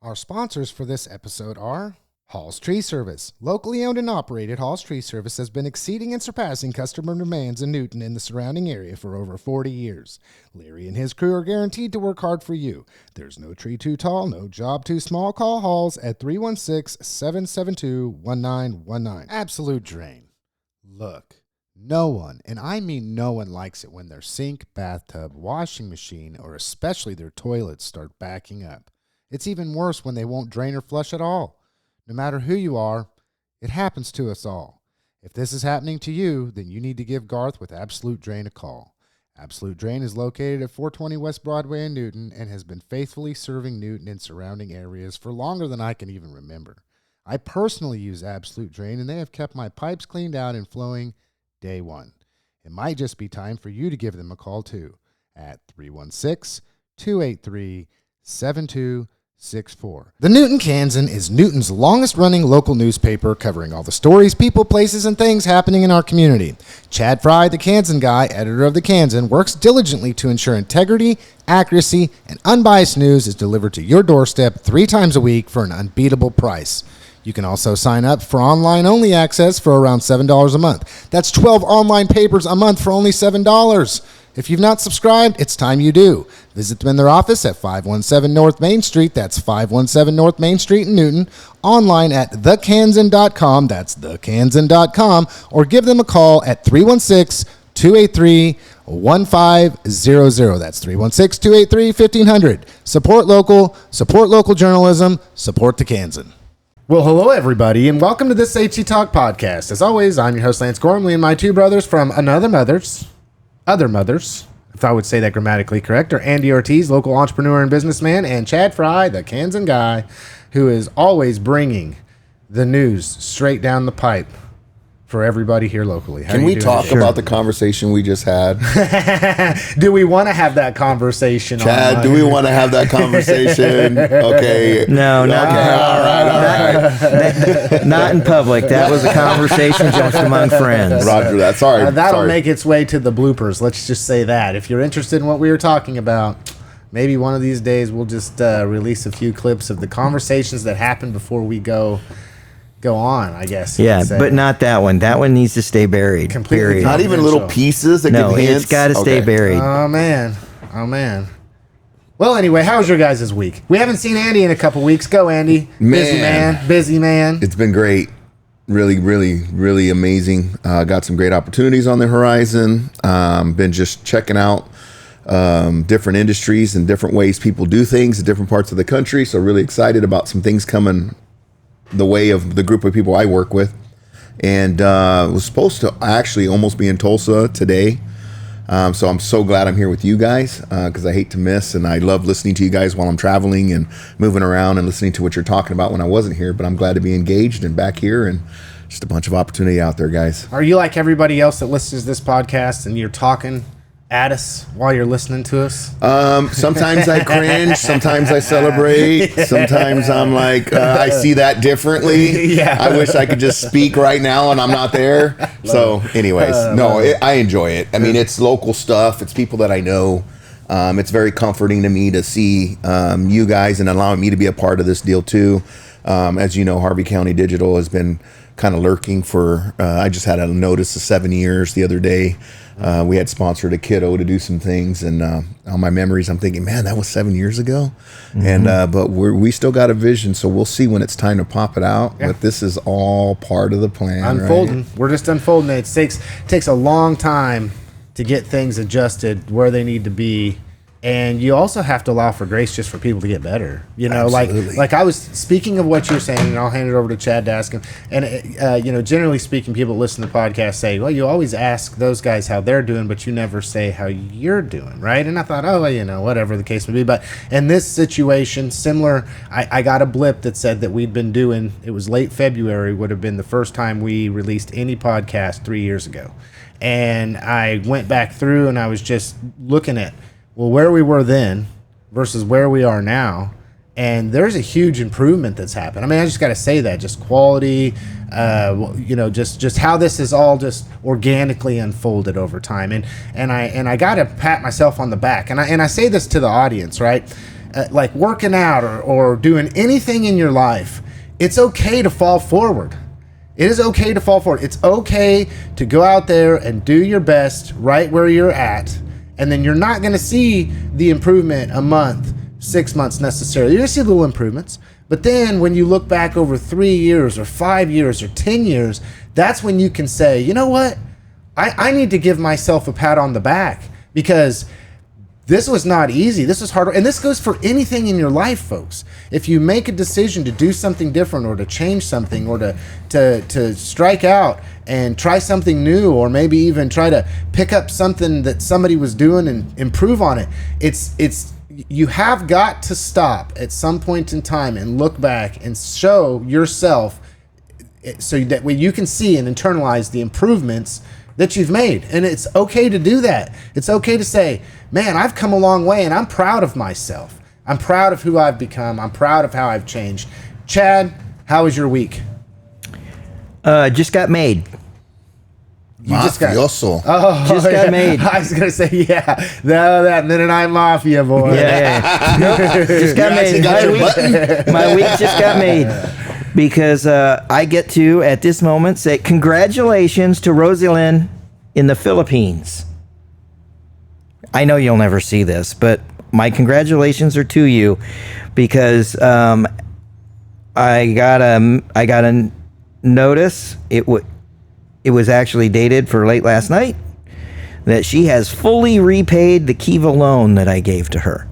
Our sponsors for this episode are Hall's Tree Service. Locally owned and operated, Hall's Tree Service has been exceeding and surpassing customer demands in Newton and the surrounding area for over 40 years. Larry and his crew are guaranteed to work hard for you. There's no tree too tall, no job too small. Call Hall's at 316-772-1919. Absolute drain. Look, no one, and I mean no one, likes it when their sink, bathtub, washing machine, or especially their toilets start backing up. It's even worse when they won't drain or flush at all. No matter who you are, it happens to us all. If this is happening to you, then you need to give Garth with Absolute Drain a call. Absolute Drain is located at 420 West Broadway in Newton and has been faithfully serving Newton and surrounding areas for longer than I can even remember. I personally use Absolute Drain, and they have kept my pipes cleaned out and flowing day one. It might just be time for you to give them a call too at 316-283-7264. The Newton Kansan is Newton's longest-running local newspaper covering all the stories, people, places, and things happening in our community. Chad Fry, the Kansan guy, editor of the Kansan, works diligently to ensure integrity, accuracy, and unbiased news is delivered to your doorstep 3 times a week for an unbeatable price. You can also sign up for online-only access for around $7 a month. That's 12 online papers a month for only $7. If you've not subscribed, it's time you do. Visit them in their office at 517 North Main Street. That's 517 North Main Street in Newton. Online at thekansan.com. That's thekansan.com. Or give them a call at 316-283-1500. That's 316-283-1500. Support local journalism, support the Kansan. Well, hello, everybody, and welcome to this HCTalk podcast. As always, I'm your host, Lance Gormley, and my two brothers from other mothers, if I would say that grammatically correct, are Andy Ortiz, local entrepreneur and businessman, and Chad Fry, the Kansan guy, who is always bringing the news straight down the pipe for everybody here locally. Can we talk about the conversation we just had? Do we want to have that conversation? Chad, do we want to have that conversation? Okay. No, not okay. All right. Not in public. That was a conversation just among friends. Roger that. Sorry. That'll make its way to the bloopers. Let's just say that. If you're interested in what we were talking about, maybe one of these days we'll just release a few clips of the conversations that happened before we go on, I guess. Yeah, but not that one. That one needs to stay buried. Completely. Not even little pieces that no, give hints? It's got to stay buried. Oh, man. Well, anyway, how was your guys' week? We haven't seen Andy in a couple weeks. Go, Andy. Busy man. It's been great. Really, really, really amazing. Got some great opportunities on the horizon. Been just checking out different industries and different ways people do things in different parts of the country. So really excited about some things coming the way of the group of people I work with, and was supposed to actually almost be in Tulsa today, so I'm so glad I'm here with you guys, because I hate to miss, and I love listening to you guys while I'm traveling and moving around and listening to what you're talking about when I wasn't here, but I'm glad to be engaged and back here, and just a bunch of opportunity out there, guys. Are you like everybody else that listens to this podcast and you're talking at us while you're listening to us? Sometimes I cringe, sometimes I celebrate, sometimes I'm like, I see that differently. Yeah. I wish I could just speak right now and I'm not there. So anyways, I enjoy it. I mean, it's local stuff. It's people that I know. It's very comforting to me to see you guys and allowing me to be a part of this deal too. As you know, Harvey County Digital has been kind of lurking for, I just had a notice of 7 years the other day. We had sponsored a kiddo to do some things, and on my memories, I'm thinking, man, that was 7 years ago. Mm-hmm. And but we still got a vision, so we'll see when it's time to pop it out. Yeah. But this is all part of the plan. Unfolding. Right? We're just unfolding it. It takes a long time to get things adjusted where they need to be. And you also have to allow for grace just for people to get better. You know, like I was speaking of what you're saying, and I'll hand it over to Chad to ask him. And, generally speaking, people that listen to the podcast say, well, you always ask those guys how they're doing, but you never say how you're doing, right? And I thought, whatever the case may be. But in this situation, similar, I got a blip that said that we'd been doing, it was late February, would have been the first time we released any podcast 3 years ago. And I went back through and I was just looking at, well, where we were then versus where we are now, and there's a huge improvement that's happened. I mean, I just got to say that, just quality, just how this is all just organically unfolded over time, and I got to pat myself on the back, and I say this to the audience, right? like working out or doing anything in your life, it's okay to fall forward. It is okay to fall forward. It's okay to go out there and do your best right where you're at. And then you're not going to see the improvement a month, 6 months necessarily. You're going to see little improvements. But then when you look back over 3 years or 5 years or 10 years, that's when you can say, you know what? I need to give myself a pat on the back, because this was not easy. This was hard. And this goes for anything in your life, folks. If you make a decision to do something different or to change something or to strike out and try something new, or maybe even try to pick up something that somebody was doing and improve on it, you have got to stop at some point in time and look back and show yourself so that way you can see and internalize the improvements that you've made. And it's okay to do that. It's okay to say, man, I've come a long way and I'm proud of myself. I'm proud of who I've become. I'm proud of how I've changed. Chad, how was your week? Just got made. You just got made. I was gonna say, yeah, that Mennonite Mafia boy. Yeah. Nope, just got made. My week just got made. Because I get to, at this moment, say congratulations to Rosalind in the Philippines. I know you'll never see this, but my congratulations are to you, because I got a notice. It was actually dated for late last night that she has fully repaid the Kiva loan that I gave to her.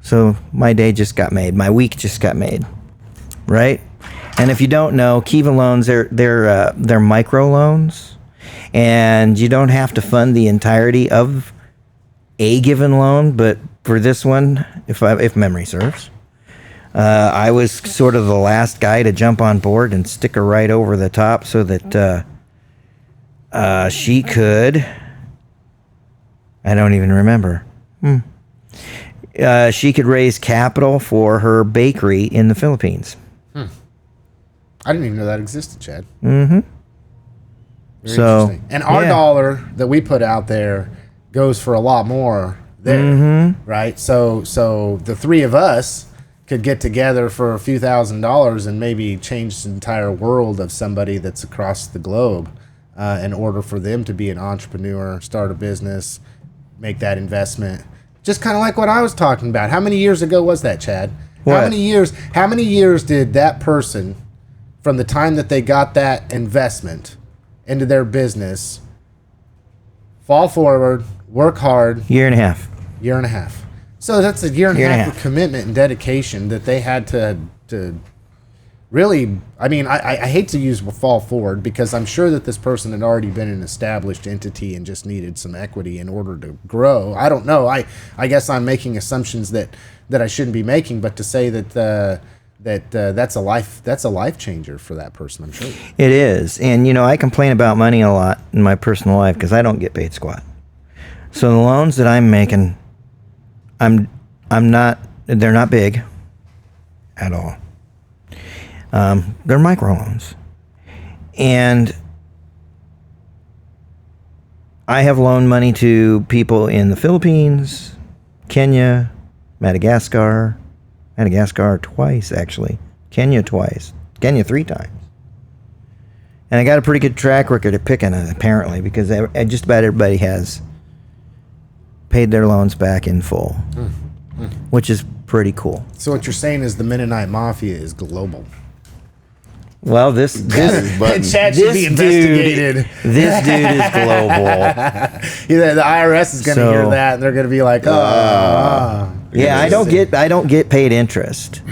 So my day just got made. My week just got made, right? And if you don't know, Kiva loans, they're micro loans, and you don't have to fund the entirety of a given loan. But for this one, if memory serves, I was sort of the last guy to jump on board and stick her right over the top so that she could. I don't even remember. She could raise capital for her bakery in the Philippines. I didn't even know that existed, Chad. Mm-hmm. Very interesting. And our dollar that we put out there goes for a lot more there, right? So the three of us could get together for a few $1,000s and maybe change the entire world of somebody that's across the globe in order for them to be an entrepreneur, start a business, make that investment. Just kind of like what I was talking about. How many years ago was that, Chad? What? How many years did that person, from the time that they got that investment into their business, fall forward, work hard? Year and a half. Year and a half. So that's a year and a half of commitment and dedication that they had to really, I mean, I hate to use fall forward, because I'm sure that this person had already been an established entity and just needed some equity in order to grow. I don't know. I guess I'm making assumptions that I shouldn't be making, but to say that that's a life changer for that person, I'm sure. It is. And, I complain about money a lot in my personal life because I don't get paid squat. So the loans that I'm making, they're not big at all. They're microloans. And I have loaned money to people in the Philippines, Kenya, Madagascar twice, actually. Kenya twice. Kenya 3 times. And I got a pretty good track record of picking it, apparently, because just about everybody has paid their loans back in full, which is pretty cool. So what you're saying is the Mennonite Mafia is global. Well, this Chad should be investigated. This dude is global. Yeah, the IRS is going to hear that, and they're going to be like, "Oh, yeah, I don't get paid interest.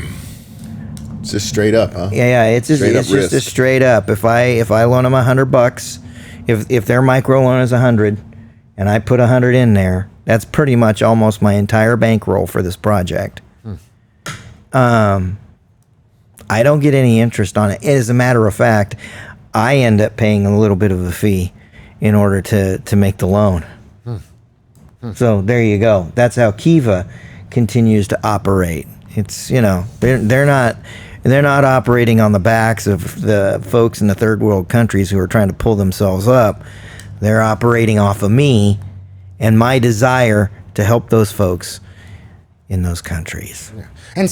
It's just straight up, huh? Yeah, it's just a straight up. If I loan them $100, if their micro loan is 100, and I put 100 in there, that's pretty much almost my entire bankroll for this project. I don't get any interest on it. As a matter of fact, I end up paying a little bit of a fee in order to make the loan. So there you go. That's how Kiva continues to operate. It's, they're not operating on the backs of the folks in the third world countries who are trying to pull themselves up. They're operating off of me and my desire to help those folks in those countries. Yeah. And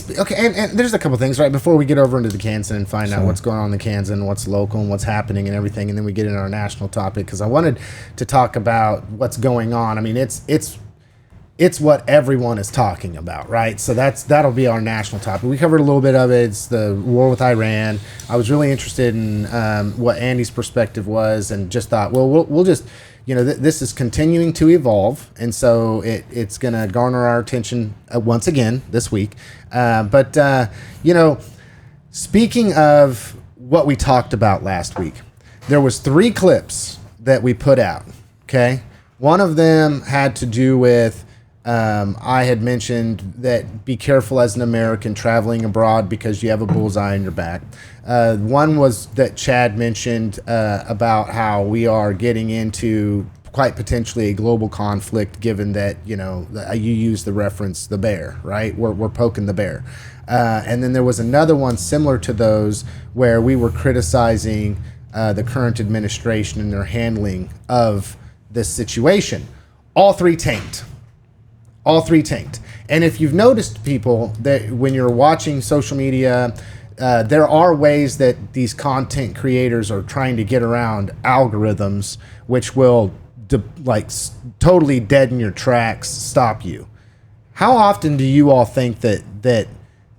there's a couple things right before we get over into the Kansan and find out what's going on in the Kansan, what's local and what's happening and everything, and then we get into our national topic, because I wanted to talk about what's going on. I mean, it's what everyone is talking about, right? So that'll be our national topic. We covered a little bit of it. It's the war with Iran. I was really interested in what Andy's perspective was, and just thought, well, we'll just, this is continuing to evolve, and so it's going to garner our attention once again this week. But speaking of what we talked about last week, there was 3 clips that we put out, okay? One of them had to do with I had mentioned that be careful as an American traveling abroad because you have a bullseye on your back. One was that Chad mentioned about how we are getting into quite potentially a global conflict, given that, you use the reference, the bear, right? We're poking the bear. And then there was another one similar to those where we were criticizing the current administration and their handling of this situation. All 3 tanked. And if you've noticed, people, that when you're watching social media, there are ways that these content creators are trying to get around algorithms, which will totally deaden your tracks, stop you. How often do you all think that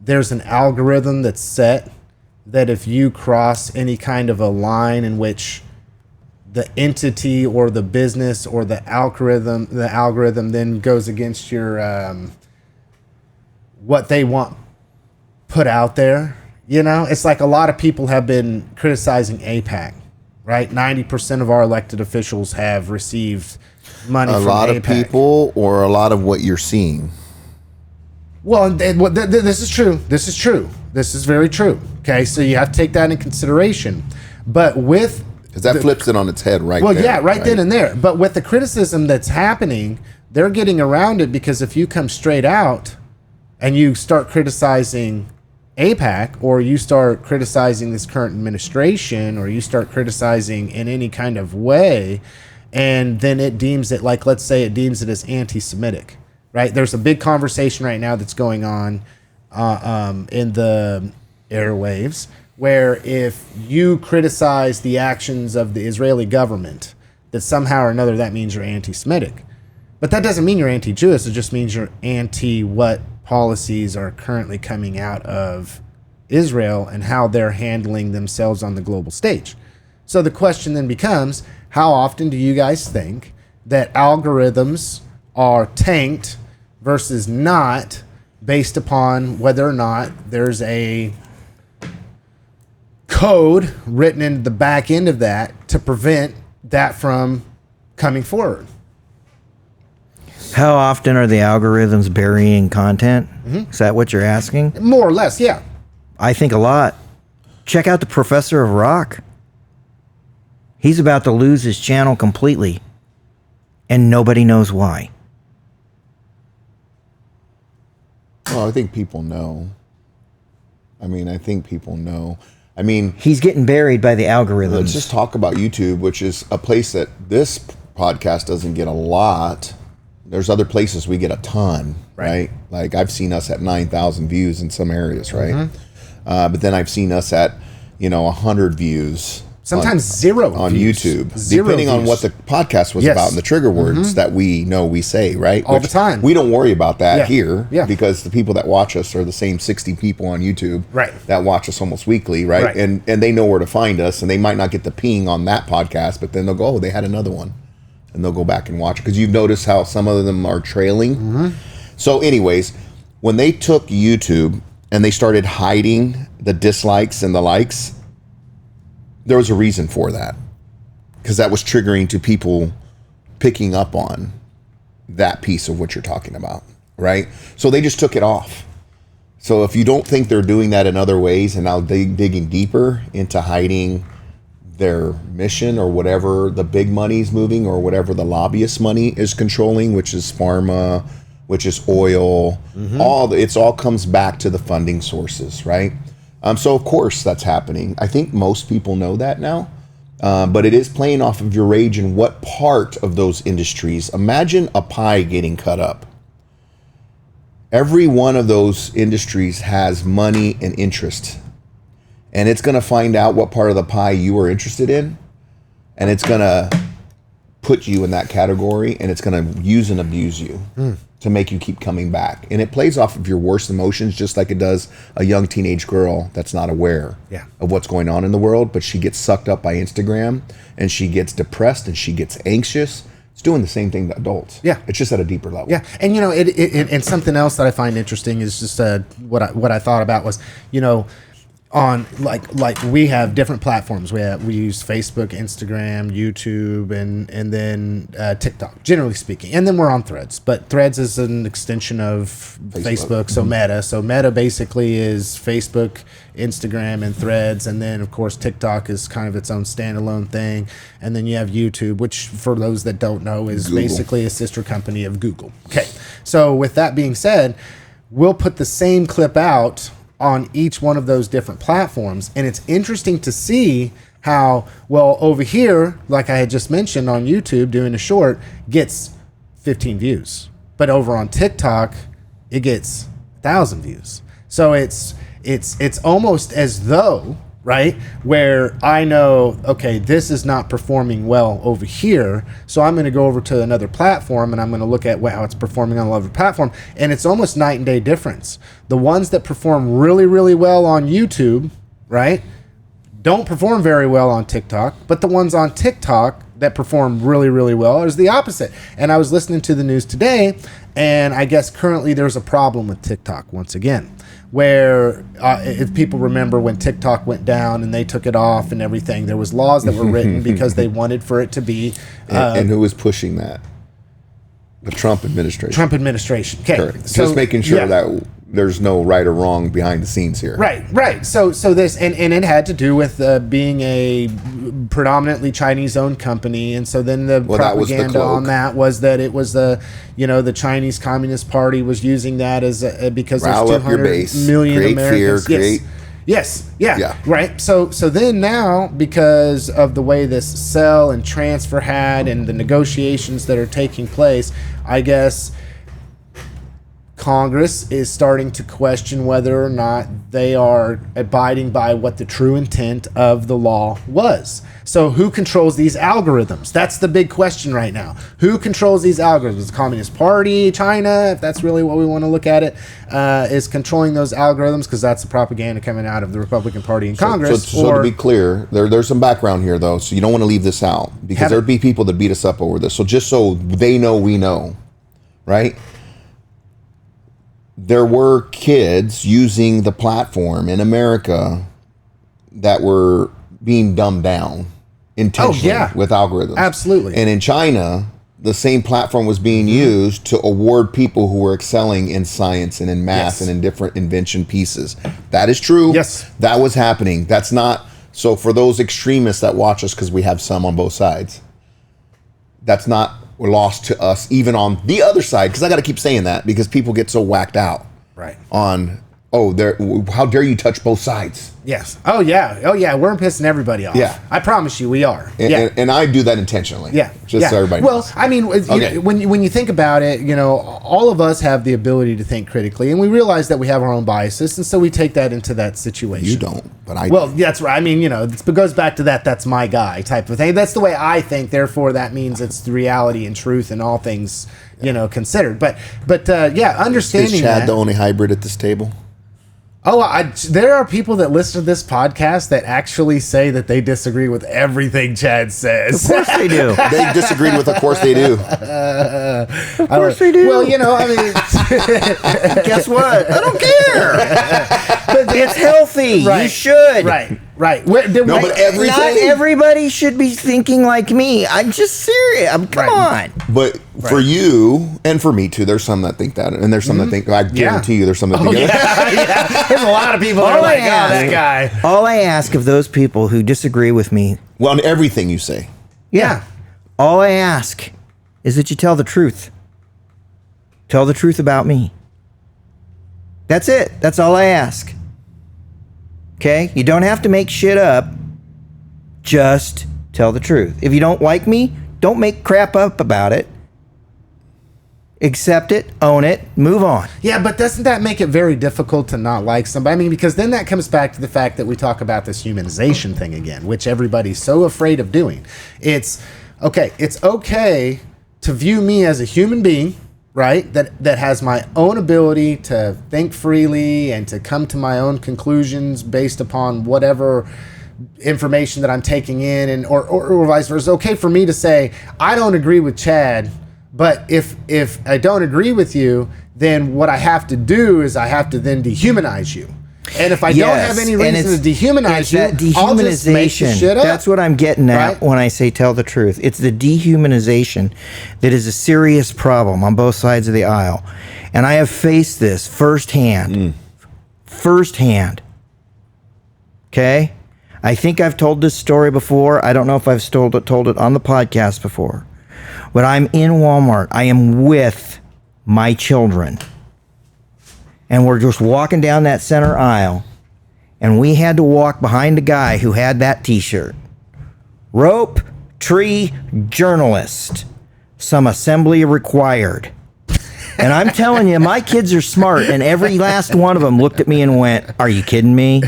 there's an algorithm that's set that if you cross any kind of a line in which the entity or the business or the algorithm then goes against your what they want put out there? It's like a lot of people have been criticizing AIPAC, right? 90% of our elected officials have received money from AIPAC. A lot of people, or a lot of what you're seeing? Well, this is true. This is very true. Okay, so you have to take that in consideration. But with... Because that flips it on its head right there. Well, yeah, right then and there. But with the criticism that's happening, they're getting around it, because if you come straight out and you start criticizing AIPAC, or you start criticizing this current administration, or you start criticizing in any kind of way, and then it deems it, like, let's say it deems it as anti-Semitic, right? There's a big conversation right now that's going on in the airwaves, where if you criticize the actions of the Israeli government, that somehow or another that means you're anti-Semitic. But that doesn't mean you're anti-Jewish. It just means you're anti what policies are currently coming out of Israel and how they're handling themselves on the global stage. So the question then becomes, how often do you guys think that algorithms are tanked versus not, based upon whether or not there's a code written into the back end of that to prevent that from coming forward? How often are the algorithms burying content? Mm-hmm. Is that what you're asking? More or less, yeah. I think a lot. Check out the Professor of Rock. He's about to lose his channel completely, and nobody knows why. Well, I think people know. He's getting buried by the algorithms. Let's just talk about YouTube, which is a place that this podcast doesn't get a lot. There's other places we get a ton, right? Like I've seen us at 9,000 views in some areas, right? Mm-hmm. But then I've seen us at, 100 views. Sometimes zero on views. YouTube, depending on what the podcast was about and the trigger words that we know we say, right? All the time. We don't worry about that here because the people that watch us are the same 60 people on YouTube that watch us almost weekly, right? And they know where to find us, and they might not get the ping on that podcast, but then they'll go, oh, they had another one, and they'll go back and watch it, because you've noticed how some of them are trailing. Mm-hmm. So anyways, when they took YouTube and they started hiding the dislikes and the likes, there was a reason for that, because that was triggering to people picking up on that piece of what you're talking about, right? So they just took it off. So if you don't think they're doing that in other ways, and now digging deeper into hiding their mission or whatever the big money's moving, or whatever the lobbyist money is controlling, which is pharma, which is oil, it all comes back to the funding sources, right? So of course that's happening. I think most people know that now, but it is playing off of your rage in what part of those industries. Imagine a pie getting cut up, Every one of those industries has money and interest. And it's going to find out what part of the pie you are interested in. And it's going to put you in that category. And it's going to use and abuse you to make you keep coming back. And it plays off of your worst emotions, just like it does a young teenage girl that's not aware of what's going on in the world. But she gets sucked up by Instagram, and she gets depressed, and she gets anxious. It's doing the same thing to adults. Yeah. It's just at a deeper level. Yeah. And, and something else that I find interesting is just what I thought about was, on like we have different platforms. We use Facebook, Instagram, YouTube, and then TikTok, generally speaking. And then we're on Threads. But Threads is an extension of Facebook, so Meta. So Meta basically is Facebook, Instagram, and Threads. And then, of course, TikTok is kind of its own standalone thing. And then you have YouTube, which, for those that don't know, is Google. Basically a sister company of Google. Okay. So with that being said, we'll put the same clip out on each one of those different platforms. And it's interesting to see how, well, over here, like I had just mentioned on YouTube, doing a short, gets 15 views. But over on TikTok, it gets 1,000 views. So it's almost as though, right, where I know, okay, this is not performing well over here, so I'm going to go over to another platform and I'm going to look at how it's performing on another platform, and it's almost night and day difference. The ones that perform really, really well on YouTube, right, don't perform very well on TikTok, but the ones on TikTok that perform really, really well is the opposite. And I was listening to the news today, and I guess currently there's a problem with TikTok once again, where if people remember when TikTok went down and they took it off and everything, there was laws that were written because they wanted for it to be... and who was pushing that? The Trump administration. Trump administration. Okay. Correct. So, just making sure that there's no right or wrong behind the scenes here. Right. So this, and it had to do with being a predominantly Chinese-owned company, and so then the propaganda on that was that it was the Chinese Communist Party was using that as because Rile there's 200 million create Americans. Fear, Yes. Right. So then now, because of the way this sell and transfer had and the negotiations that are taking place, I guess Congress is starting to question whether or not they are abiding by what the true intent of the law was. So who controls these algorithms? That's the big question right now. Who controls these algorithms? The Communist Party, China, if that's really what we want to look at it, is controlling those algorithms, because that's the propaganda coming out of the Republican Party in Congress. So to be clear, there's some background here, though, so you don't want to leave this out, because there'd be people that beat us up over this. So just so they know we know, right? There were kids using the platform in America that were being dumbed down intentionally with algorithms. Absolutely. And in China, the same platform was being used to award people who were excelling in science and in math and in different invention pieces. That is true. Yes. That was happening. That's not... So for those extremists that watch us, because we have some on both sides, that's not lost to us, even on the other side, because I got to keep saying that, because people get so whacked out on, how dare you touch both sides. Yes. Oh yeah, we're pissing everybody off. Yeah, I promise you we are. And I do that intentionally. Just so everybody knows. I mean, when you think about it, all of us have the ability to think critically, and we realize that we have our own biases, and so we take that into that situation. You don't, but I do. That's right. I mean, it goes back to that's my guy type of thing. That's the way I think, therefore that means it's the reality and truth and all things considered. But understanding is Chad that, the only hybrid at this table? There are people that listen to this podcast that actually say that they disagree with everything Chad says. Of course they do. They disagreed with, of course they do. Of course they do. Well, I mean... Guess what? I don't care. But it's healthy. Right. You should. Right. But everything... Not everybody should be thinking like me. I'm just serious. Come on. But for you, and for me too, there's some that think that, and there's some that think, I guarantee you there's some that think that. There's a lot of people that are like, that guy. All I ask of those people who disagree with me... Well, on everything you say. Yeah. All I ask is that you tell the truth. Tell the truth about me. That's it. That's all I ask. Okay? You don't have to make shit up. Just tell the truth. If you don't like me, don't make crap up about it. Accept it, own it, move on. Yeah, but doesn't that make it very difficult to not like somebody? I mean, because then that comes back to the fact that we talk about this humanization thing again, which everybody's so afraid of doing. It's okay to view me as a human being, right? That has my own ability to think freely and to come to my own conclusions based upon whatever information that I'm taking in, and or vice versa. It's okay for me to say, I don't agree with Chad, but if I don't agree with you, then what I have to do is I have to then dehumanize you. And if I don't have any reason to dehumanize you, I'll just make the shit up. That's what I'm getting at, right? When I say tell the truth. It's the dehumanization that is a serious problem on both sides of the aisle. And I have faced this firsthand. Firsthand. Okay? I think I've told this story before. I don't know if I've told it on the podcast before. But I'm in Walmart. I am with my children. And we're just walking down that center aisle. And we had to walk behind a guy who had that t-shirt. Rope, tree, journalist. Some assembly required. And I'm telling you, my kids are smart. And every last one of them looked at me and went, are you kidding me?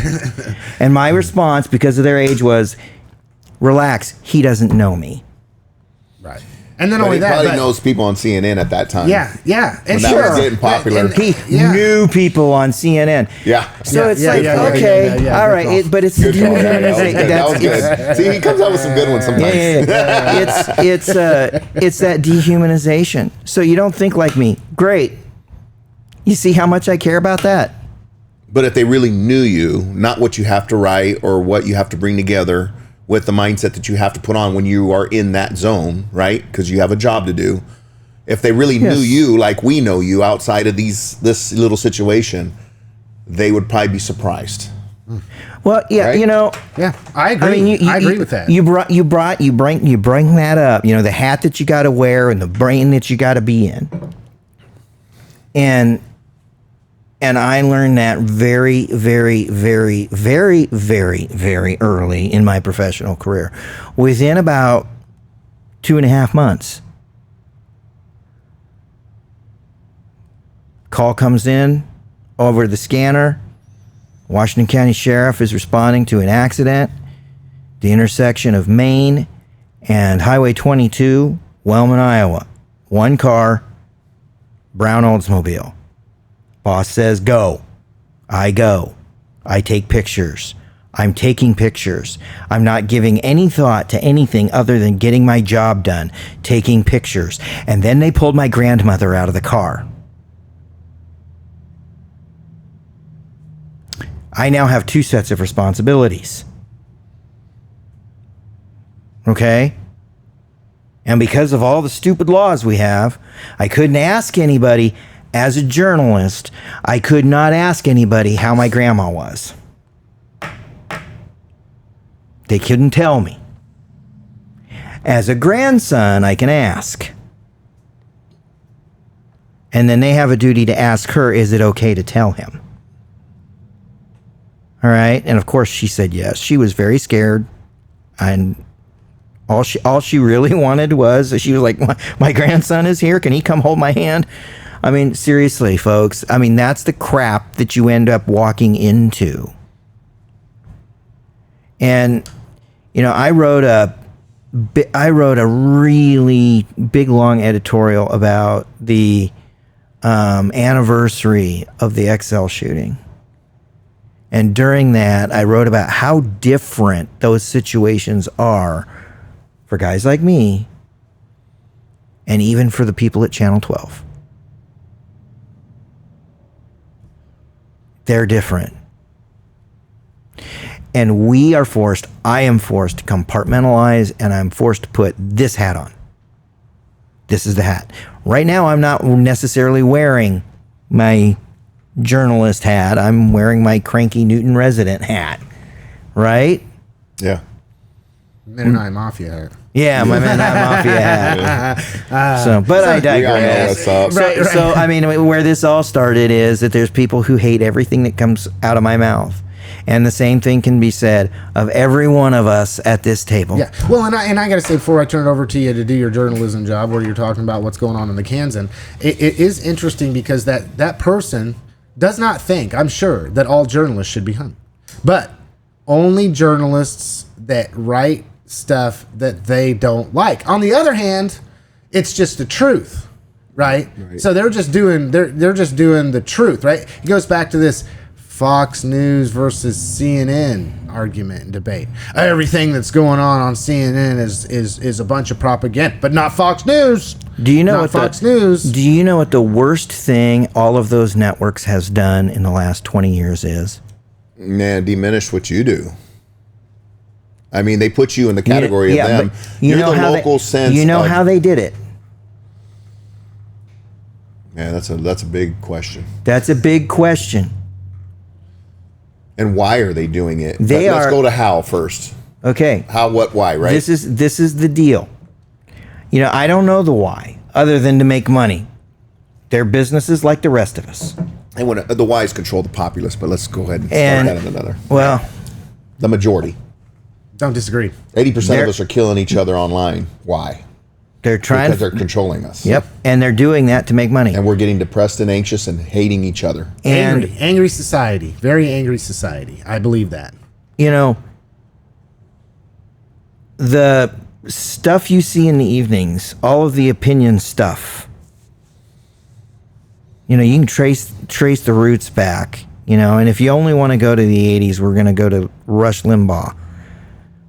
And my response, because of their age, was, relax, he doesn't know me. Right. And then but only he that, probably knows people on CNN at that time. Yeah, and when that was getting popular. And he knew people on CNN. Yeah. So it's okay, all right, but it's good call. That was good. See, he comes out with some good ones sometimes. It's that dehumanization. So you don't think like me. Great. You see how much I care about that? But if they really knew you, not what you have to write or what you have to bring together, with the mindset that you have to put on when you are in that zone, right? Because you have a job to do. If they really knew you like we know you outside of this little situation, they would probably be surprised. Well, yeah, right? you know. Yeah, I agree. I mean, I agree with that. You bring that up. You know, the hat that you got to wear and the brain that you got to be in. And I learned that very, very, very, very, very, very early in my professional career. Within about 2.5 months, call comes in over the scanner. Washington County Sheriff is responding to an accident, the intersection of Main and Highway 22, Wellman, Iowa. One car, brown Oldsmobile. Boss says, go. I go. I take pictures. I'm taking pictures. I'm not giving any thought to anything other than getting my job done, taking pictures. And then they pulled my grandmother out of the car. I now have 2 sets of responsibilities. Okay? And because of all the stupid laws we have, I couldn't ask anybody. As a journalist, I could not ask anybody how my grandma was. They couldn't tell me. As a grandson, I can ask. And then they have a duty to ask her, is it okay to tell him? All right? And of course she said yes. She was very scared. And all she really wanted was, she was like, my grandson is here. Can he come hold my hand? I mean, seriously, folks. I mean, that's the crap that you end up walking into. And, you know, I wrote a really big, long editorial about the anniversary of the XL shooting. And during that, I wrote about how different those situations are for guys like me and even for the people at Channel 12. They're different. And I am forced to compartmentalize, and I'm forced to put this hat on. This is the hat. Right now, I'm not necessarily wearing my journalist hat. I'm wearing my cranky Newton resident hat. Right? Yeah. Mennonite Mafia hat. Yeah, my Mennonite Mafia hat. But I digress. So, I mean, where this all started is that there's people who hate everything that comes out of my mouth. And the same thing can be said of every one of us at this table. Yeah. Well, and I got to say, before I turn it over to you to do your journalism job, where you're talking about what's going on in the Kansan, it is interesting because that person does not think, I'm sure, that all journalists should be hung. But only journalists that write stuff that they don't like. On the other hand, it's just the truth, right? So they're just doing the truth, right? It goes back to this Fox News versus CNN argument and debate. Everything that's going on CNN is a bunch of propaganda, but not Fox News. Do you know not Fox News? Do you know what the worst thing all of those networks has done in the last 20 years is? Man, diminish what you do. I mean, they put you in the category of them. You're the local sense. You know how they did it. Yeah, that's a big question. That's a big question. And why are they doing it? Let's go to how first. Okay. How, what, why, right? This is the deal. You know, I don't know the why, other than to make money. They're businesses like the rest of us. And when the whys control the populace, but let's go ahead and start that in another. Well, the majority. Don't disagree. 80% of us are killing each other online. Why? Because they're controlling us. Yep, and they're doing that to make money. And we're getting depressed and anxious and hating each other. And angry society, very angry society. I believe that. You know, the stuff you see in the evenings, all of the opinion stuff. You know, you can trace the roots back. You know, and if you only want to go to the 80s, we're going to go to Rush Limbaugh.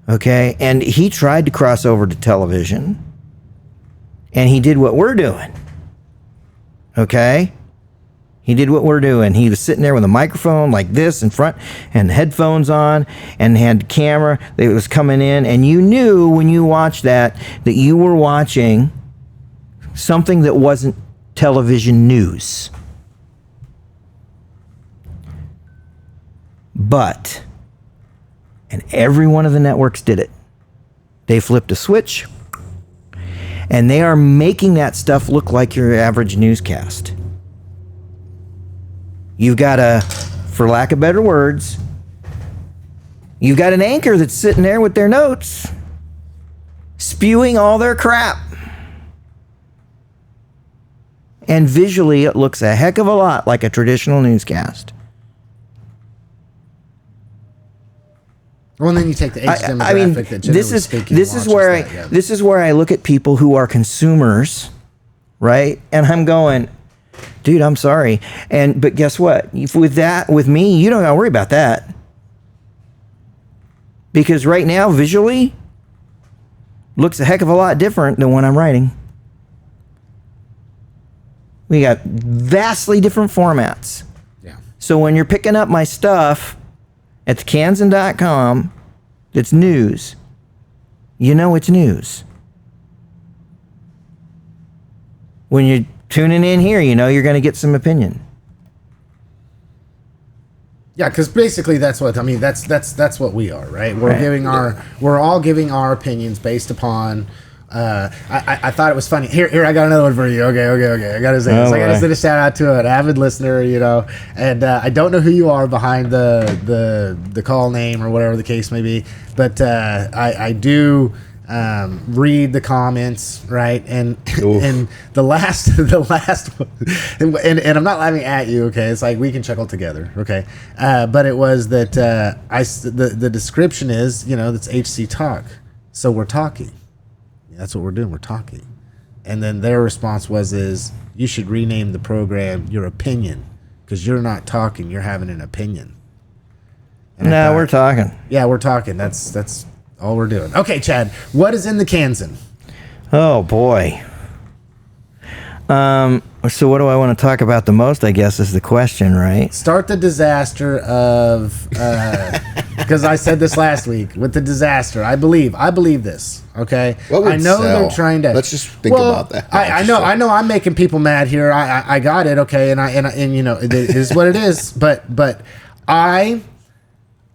Okay, and he tried to cross over to television. And he did what we're doing. Okay? He did what we're doing. He was sitting there with a microphone like this in front and headphones on and had the camera that was coming in. And you knew when you watched that you were watching something that wasn't television news. But, and every one of the networks did it. They flipped a switch. And they are making that stuff look like your average newscast. You've got for lack of better words, you've got an anchor that's sitting there with their notes, spewing all their crap. And visually, it looks a heck of a lot like a traditional newscast. Well, and then you take the age demographic that generally speaking this is where I look at people who are consumers, right? And I'm going, dude, I'm sorry. But guess what? With me, you don't got to worry about that. Because right now, visually, looks a heck of a lot different than when I'm writing. We got vastly different formats. Yeah. So when you're picking up my stuff at thekansan.com, that's news. You know it's news. When you're tuning in here, you know you're going to get some opinion. Yeah, because basically that's what I mean. That's what we are, right? We're all giving our opinions based upon. I thought it was funny. Here I got another one for you. Okay. I gotta say this. I gotta send a shout out to an avid listener, you know. And I don't know who you are behind the call name or whatever the case may be, but I do read the comments, right? And the last one, and I'm not laughing at you, okay? It's like we can chuckle together, okay? But it was that the description is, you know, that's HCTalk, so we're talking. That's what we're doing. We're talking. And then their response is you should rename the program Your Opinion, because you're not talking. You're having an opinion. And we're talking. Yeah, we're talking. That's all we're doing. Okay, Chad, what is in the Kansan? Oh, boy. So what do I want to talk about the most, I guess, is the question, right? Start the disaster of, because I said this last week, with the disaster. I believe this, okay? I know they're trying to. Let's just think about that. I know I'm making people mad here. I got it, okay, and you know, it is what it is, but I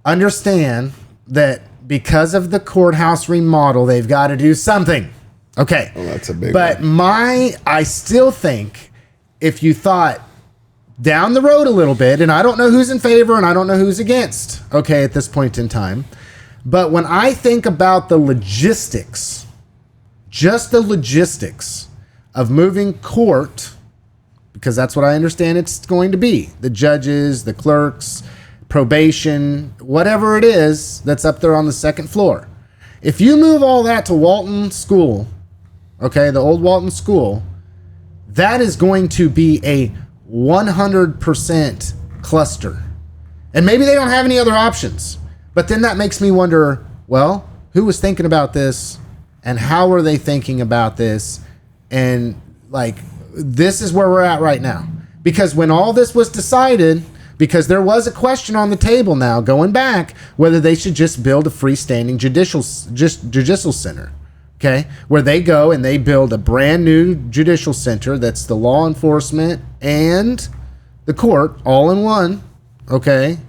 understand that because of the courthouse remodel, they've got to do something. Okay. Well, that's a big one. But I still think if you thought down the road a little bit, and I don't know who's in favor and I don't know who's against, okay, at this point in time. But when I think about the logistics, just the logistics of moving court, because that's what I understand it's going to be, the judges, the clerks, probation, whatever it is that's up there on the second floor. If you move all that to Walton School, okay, the old Walton School, that is going to be a 100% cluster. And maybe they don't have any other options. But then that makes me wonder, well, who was thinking about this and how were they thinking about this? And like, this is where we're at right now. Because when all this was decided, because there was a question on the table now going back, whether they should just build a freestanding judicial center. Okay, where they go and they build a brand new judicial center that's the law enforcement and the court all in one, okay?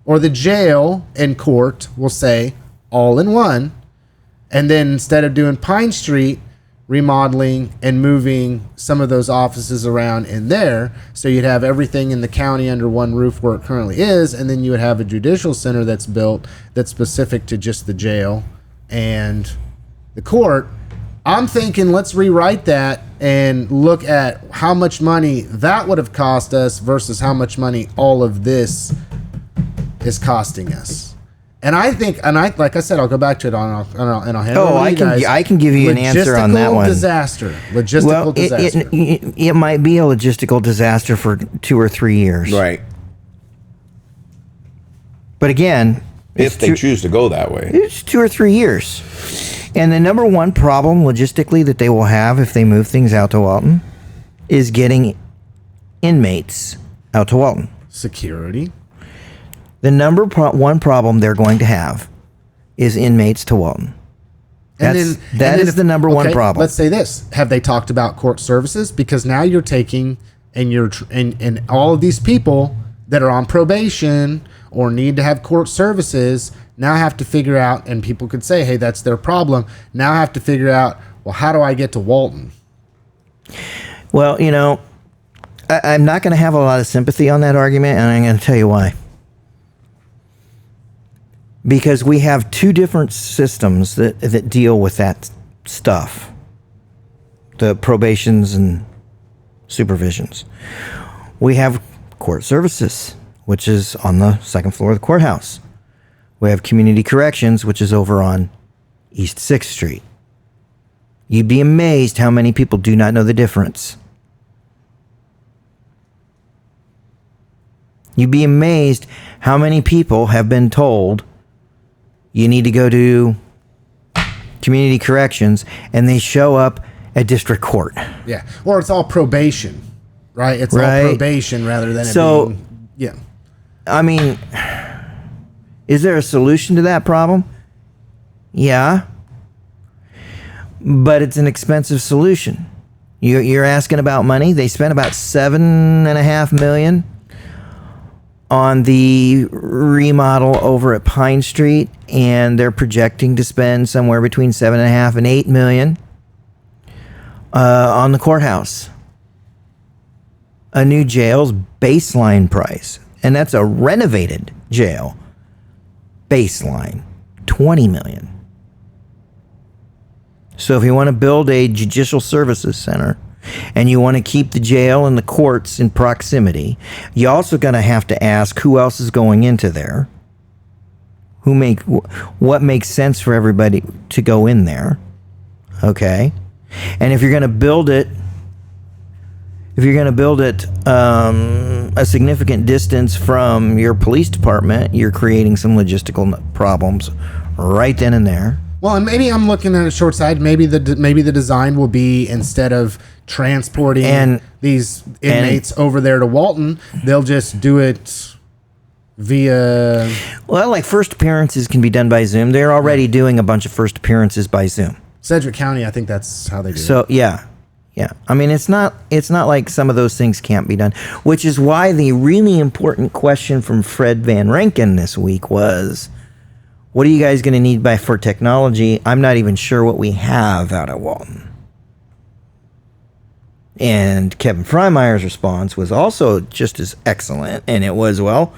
Or the jail and court, will say, all in one. And then instead of doing Pine Street, remodeling and moving some of those offices around in there, so you'd have everything in the county under one roof where it currently is, and then you would have a judicial center that's built that's specific to just the jail and the court. I'm thinking let's rewrite that and look at how much money that would have cost us versus how much money all of this is costing us. And I think, like I said, I'll go back to it and I'll hand it over to you guys. I can give you an answer on that one. Logistical disaster. It might be a logistical disaster for 2 or 3 years. Right. But again, If they choose to go that way. it's 2 or 3 years. And the number one problem logistically that they will have if they move things out to Walton is getting inmates out to Walton. Security. The number one problem they're going to have is inmates to Walton. That is the number one problem. Let's say this. Have they talked about court services? Because now you're taking and all of these people that are on probation or need to have court services now have to figure out, and people could say, hey, that's their problem. Now have to figure out, well, how do I get to Walton? Well, I'm not going to have a lot of sympathy on that argument, and I'm going to tell you why. Because we have two different systems that deal with that stuff. The probations and supervisions. We have court services, which is on the second floor of the courthouse. We have community corrections, which is over on East 6th Street. You'd be amazed how many people do not know the difference. You'd be amazed how many people have been told you need to go to community corrections, and they show up at district court. Yeah. Or it's all probation, right? It's all probation rather than it being... Yeah. I mean, is there a solution to that problem? Yeah. But it's an expensive solution. You're asking about money. They spent about $7.5 million on the remodel over at Pine Street, and they're projecting to spend somewhere between $7.5 and $8 million on the courthouse. A new jail's baseline price, and that's a renovated jail baseline, $20 million. So if you want to build a judicial services center and you want to keep the jail and the courts in proximity, you're also going to have to ask who else is going into there. What makes sense for everybody to go in there. Okay? And if you're going to build it a significant distance from your police department, you're creating some logistical problems right then and there. Well, and maybe I'm looking at a short side. Maybe the design will be, instead of transporting these inmates over there to Walton, they'll just do it via... Well, like first appearances can be done by Zoom. They're already doing a bunch of first appearances by Zoom. Sedgwick County, I think that's how they do it. So, yeah. I mean, it's not like some of those things can't be done, which is why the really important question from Fred Van Rankin this week was, what are you guys going to need for technology? I'm not even sure what we have out at Walton. And Kevin Freimeyer's response was also just as excellent. And it was, well,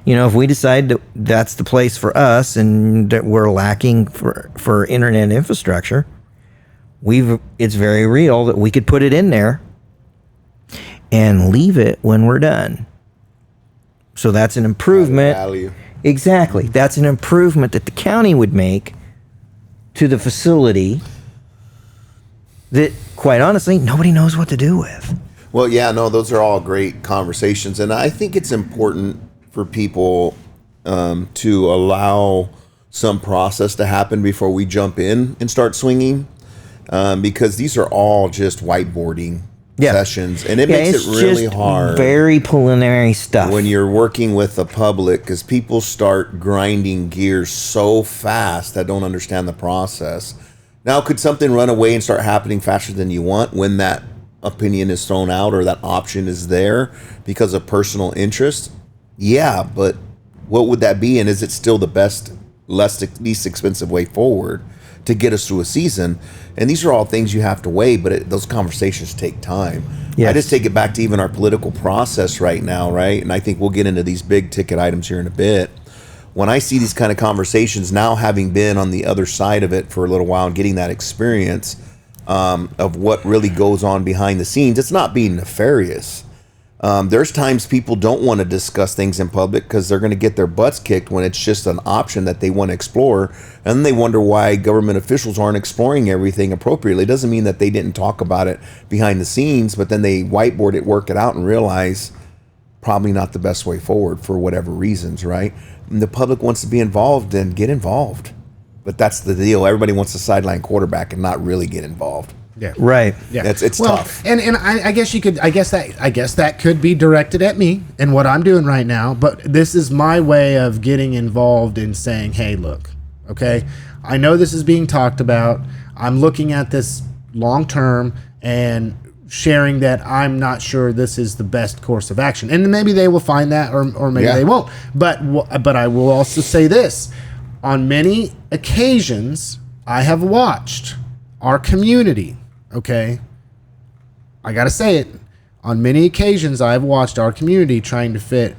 if we decide that that's the place for us and that we're lacking for internet infrastructure, it's very real that we could put it in there and leave it when we're done. So that's an improvement. Value. Exactly. That's an improvement that the county would make to the facility that, quite honestly, nobody knows what to do with. Well, yeah, no, those are all great conversations. And I think it's important for people to allow some process to happen before we jump in and start swinging, because these are all just whiteboarding sessions, and it makes it really hard. Very preliminary stuff when you're working with the public, because people start grinding gears so fast that don't understand the process. Now, could something run away and start happening faster than you want when that opinion is thrown out or that option is there because of personal interest? Yeah, but what would that be? And is it still the best, least expensive way forward to get us through a season? And these are all things you have to weigh, but those conversations take time. Yes. I just take it back to even our political process right now, right? And I think we'll get into these big ticket items here in a bit. When I see these kind of conversations, now having been on the other side of it for a little while and getting that experience of what really goes on behind the scenes, it's not being nefarious. There's times people don't want to discuss things in public because they're going to get their butts kicked when it's just an option that they want to explore. And then they wonder why government officials aren't exploring everything appropriately. It doesn't mean that they didn't talk about it behind the scenes, but then they whiteboard it, work it out, and realize probably not the best way forward for whatever reasons, right? And the public wants to be involved, then get involved. But that's the deal. Everybody wants a sideline quarterback and not really get involved. Yeah. Right. Yeah. It's tough. And I guess that could be directed at me and what I'm doing right now, but this is my way of getting involved in saying, hey, look, okay, I know this is being talked about. I'm looking at this long term and sharing that I'm not sure this is the best course of action. And maybe they will find that or maybe they won't. But I will also say this. On many occasions, I have watched our community, okay? I got to say it. On many occasions, I've watched our community trying to fit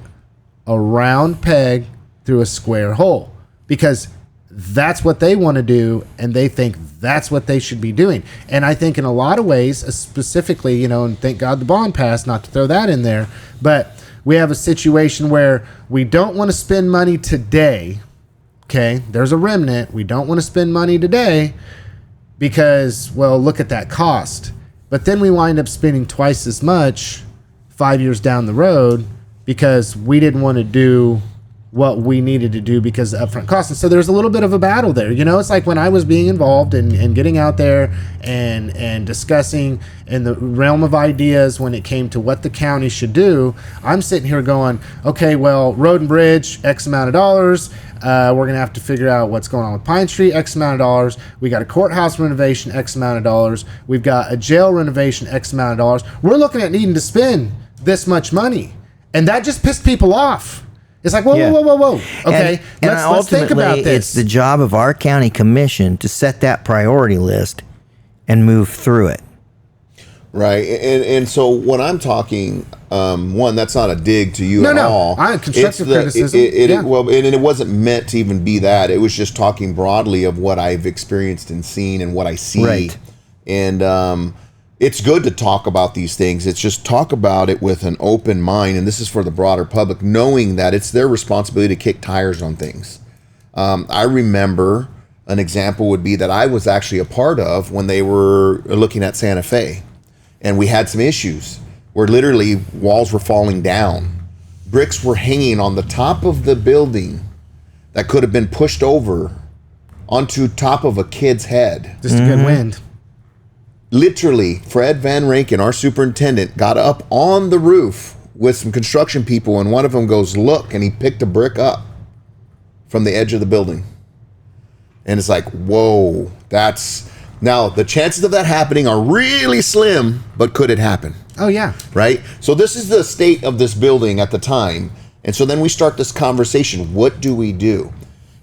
a round peg through a square hole because that's what they want to do and they think that's what they should be doing. And I think in a lot of ways, specifically, and thank God the bond passed, not to throw that in there, but we have a situation where we don't want to spend money today. Okay, there's a remnant. We don't want to spend money today because, well, look at that cost. But then we wind up spending twice as much 5 years down the road because we didn't want to do what we needed to do because of upfront costs. And so there's a little bit of a battle there. It's like when I was being involved and getting out there and discussing in the realm of ideas when it came to what the county should do, I'm sitting here going, okay, well, road and bridge, X amount of dollars. We're going to have to figure out what's going on with Pine Street, X amount of dollars. We got a courthouse renovation, X amount of dollars. We've got a jail renovation, X amount of dollars. We're looking at needing to spend this much money. And that just pissed people off. It's like, whoa. Okay, let's think about this. It's the job of our county commission to set that priority list and move through it. Right. And so when I'm talking, one, that's not a dig to you at all. I constructive criticism. Well, and it wasn't meant to even be that. It was just talking broadly of what I've experienced and seen and what I see. Right. And it's good to talk about these things. It's just talk about it with an open mind. And this is for the broader public, knowing that it's their responsibility to kick tires on things. I remember an example would be that I was actually a part of when they were looking at Santa Fe. And we had some issues where literally walls were falling down. Bricks were hanging on the top of the building that could have been pushed over onto top of a kid's head. Just a good wind. Literally, Fred Van Rankin, our superintendent, got up on the roof with some construction people, and one of them goes, look, and he picked a brick up from the edge of the building. And it's like, whoa, that's... Now, the chances of that happening are really slim, but could it happen? Oh, yeah. Right? So this is the state of this building at the time. And so then we start this conversation. What do we do?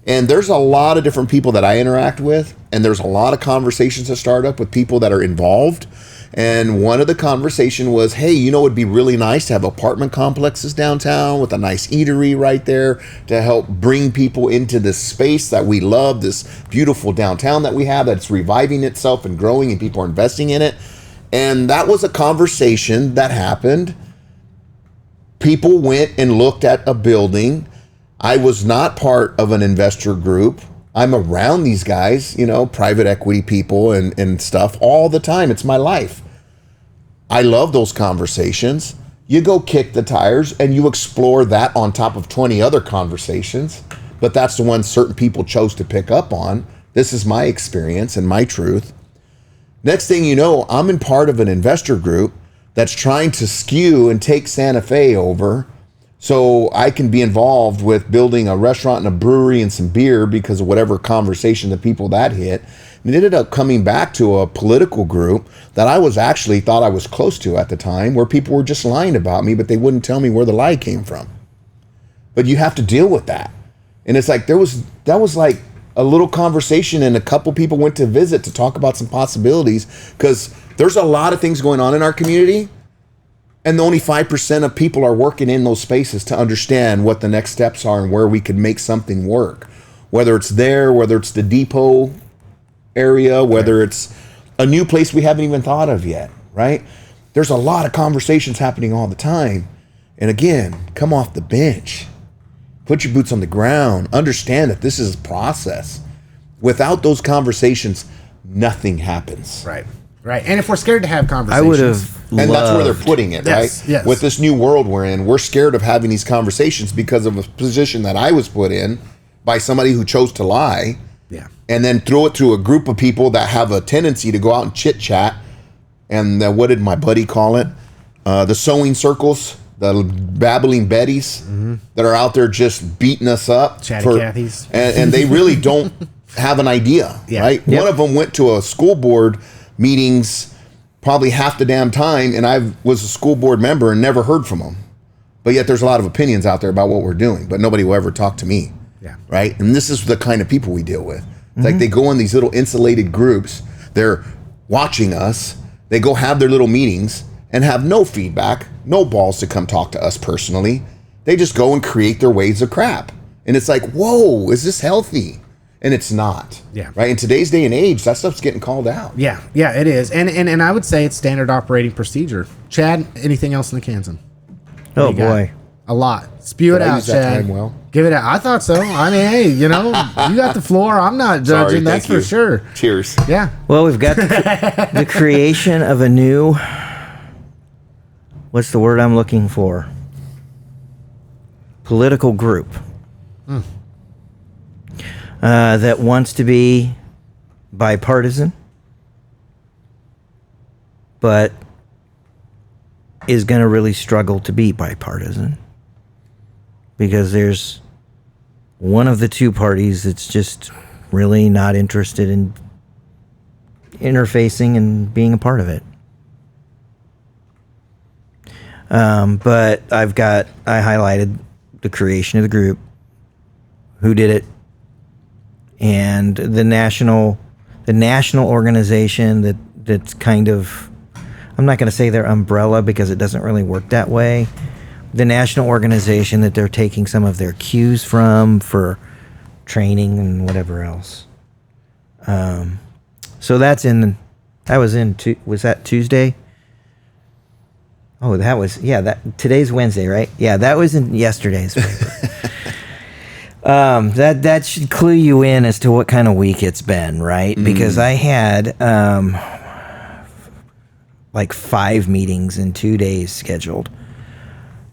And there's a lot of different people that I interact with, and there's a lot of conversations that start up with people that are involved. And one of the conversation was, hey, you know, it'd be really nice to have apartment complexes downtown with a nice eatery right there to help bring people into this space that we love, this beautiful downtown that we have that's reviving itself and growing, and people are investing in it. And that was a conversation that happened. People went and looked at a building. I was not part of an investor group. I'm around these guys, you know, private equity people and stuff all the time. It's my life. I love those conversations. You go kick the tires and you explore that on top of 20 other conversations, but that's the one certain people chose to pick up on. This is my experience and my truth. Next thing you know, I'm in part of an investor group that's trying to skew and take Santa Fe over so I can be involved with building a restaurant and a brewery and some beer because of whatever conversation the people that hit. And it ended up coming back to a political group that I was actually thought I was close to at the time, where people were just lying about me, but they wouldn't tell me where the lie came from. But you have to deal with that. And it's like that was like a little conversation, and a couple people went to visit to talk about some possibilities, because there's a lot of things going on in our community, and only 5% of people are working in those spaces to understand what the next steps are and where we can make something work. Whether it's there, whether it's the depot area, whether it's a new place we haven't even thought of yet, right? There's a lot of conversations happening all the time. And again, come off the bench. Put your boots on the ground. Understand that this is a process. Without those conversations, nothing happens. Right. Right. And if we're scared to have conversations. I would have and that's where they're putting it, yes, right? Yes. With this new world we're in, we're scared of having these conversations because of a position that I was put in by somebody who chose to lie. Yeah. And then throw it to a group of people that have a tendency to go out and chit chat. And what did my buddy call it? The sewing circles, the babbling Bettys that are out there just beating us up. Chatty Cathy's. And they really don't have an idea, right? Yep. One of them went to a school board meetings probably half the damn time, and I was a school board member and never heard from them. But yet there's a lot of opinions out there about what we're doing, but nobody will ever talk to me. Yeah. Right? And this is the kind of people we deal with. It's like they go in these little insulated groups. They're watching us. They go have their little meetings and have no feedback, no balls to come talk to us personally. They just go and create their waves of crap. And it's like, whoa, is this healthy? And it's not. Yeah. Right? In today's day and age, that stuff's getting called out. Yeah. Yeah, it is. And I would say it's standard operating procedure. Chad, anything else in the Kansan? Oh, boy. A lot. Spew Did it I out, use that Chad. time well? Give it out. I thought so. I mean, hey, you know, you got the floor. I'm not judging. Sorry, that's thank you. for sure. Cheers. Yeah. Well, we've got the creation of a new, what's the word I'm looking for? Political group that wants to be bipartisan, but is going to really struggle to be bipartisan, because there's one of the two parties that's just really not interested in interfacing and being a part of it. But I highlighted the creation of the group, who did it, and the national organization that's kind of, I'm not going to say their umbrella because it doesn't really work that way. The national organization that they're taking some of their cues from for training and whatever else. So was that Tuesday? Oh, today's Wednesday, right? Yeah, that was in yesterday's paper. That should clue you in as to what kind of week it's been, right? Because I had like 5 meetings in 2 days scheduled.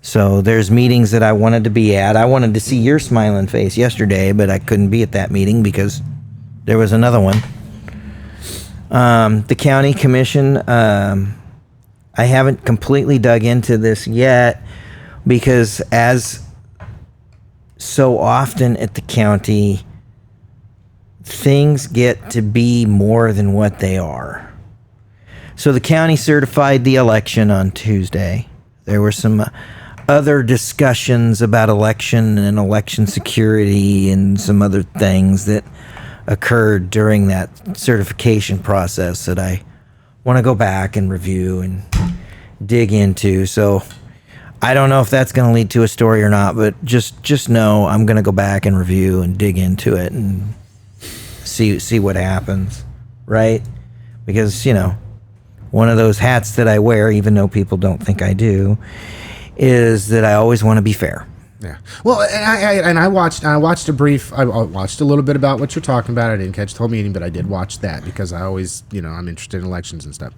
So there's meetings that I wanted to be at. I wanted to see your smiling face yesterday, but I couldn't be at that meeting because there was another one. The county commission, I haven't completely dug into this yet, because as so often at the county, things get to be more than what they are. So the county certified the election on Tuesday. There were some other discussions about election and election security and some other things that occurred during that certification process that I want to go back and review and dig into. So I don't know if that's going to lead to a story or not, but just know I'm going to go back and review and dig into it and see what happens, right? Because, one of those hats that I wear, even though people don't think I do, is that I always want to be fair. Yeah. Well, I watched a little bit about what you're talking about. I didn't catch the whole meeting, but I did watch that because I always, I'm interested in elections and stuff.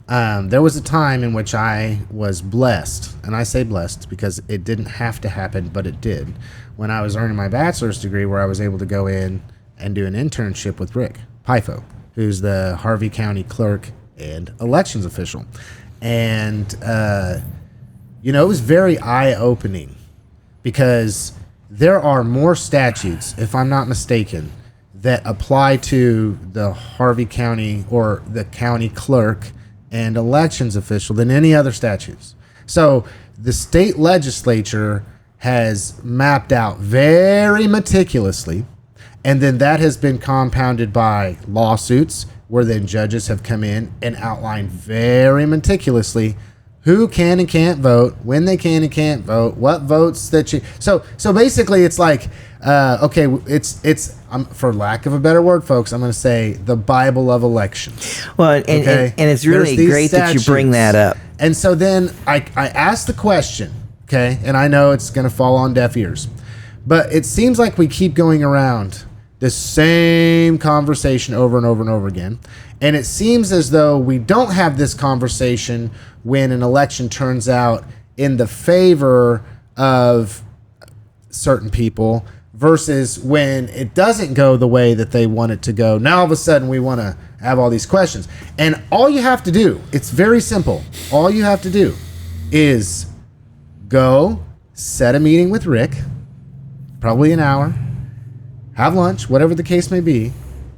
There was a time in which I was blessed, and I say blessed because it didn't have to happen, but it did, when I was earning my bachelor's degree, where I was able to go in and do an internship with Rick Pifo, who's the Harvey County clerk and elections official. And, it was very eye-opening because there are more statutes, if I'm not mistaken, that apply to the Harvey County or the county clerk and elections official than any other statutes. So the state legislature has mapped out very meticulously, and then that has been compounded by lawsuits where then judges have come in and outlined very meticulously who can and can't vote, when they can and can't vote, what votes that you... So basically it's like, it's for lack of a better word, folks, I'm going to say the Bible of elections. Well, and it's really great that you bring that up. And so then I asked the question, okay, and I know it's going to fall on deaf ears, but it seems like we keep going around the same conversation over and over and over again. And it seems as though we don't have this conversation when an election turns out in the favor of certain people versus when it doesn't go the way that they want it to go. Now all of a sudden we want to have all these questions. And all you have to do, it's very simple. All you have to do is go set a meeting with Rick, probably an hour, have lunch, whatever the case may be,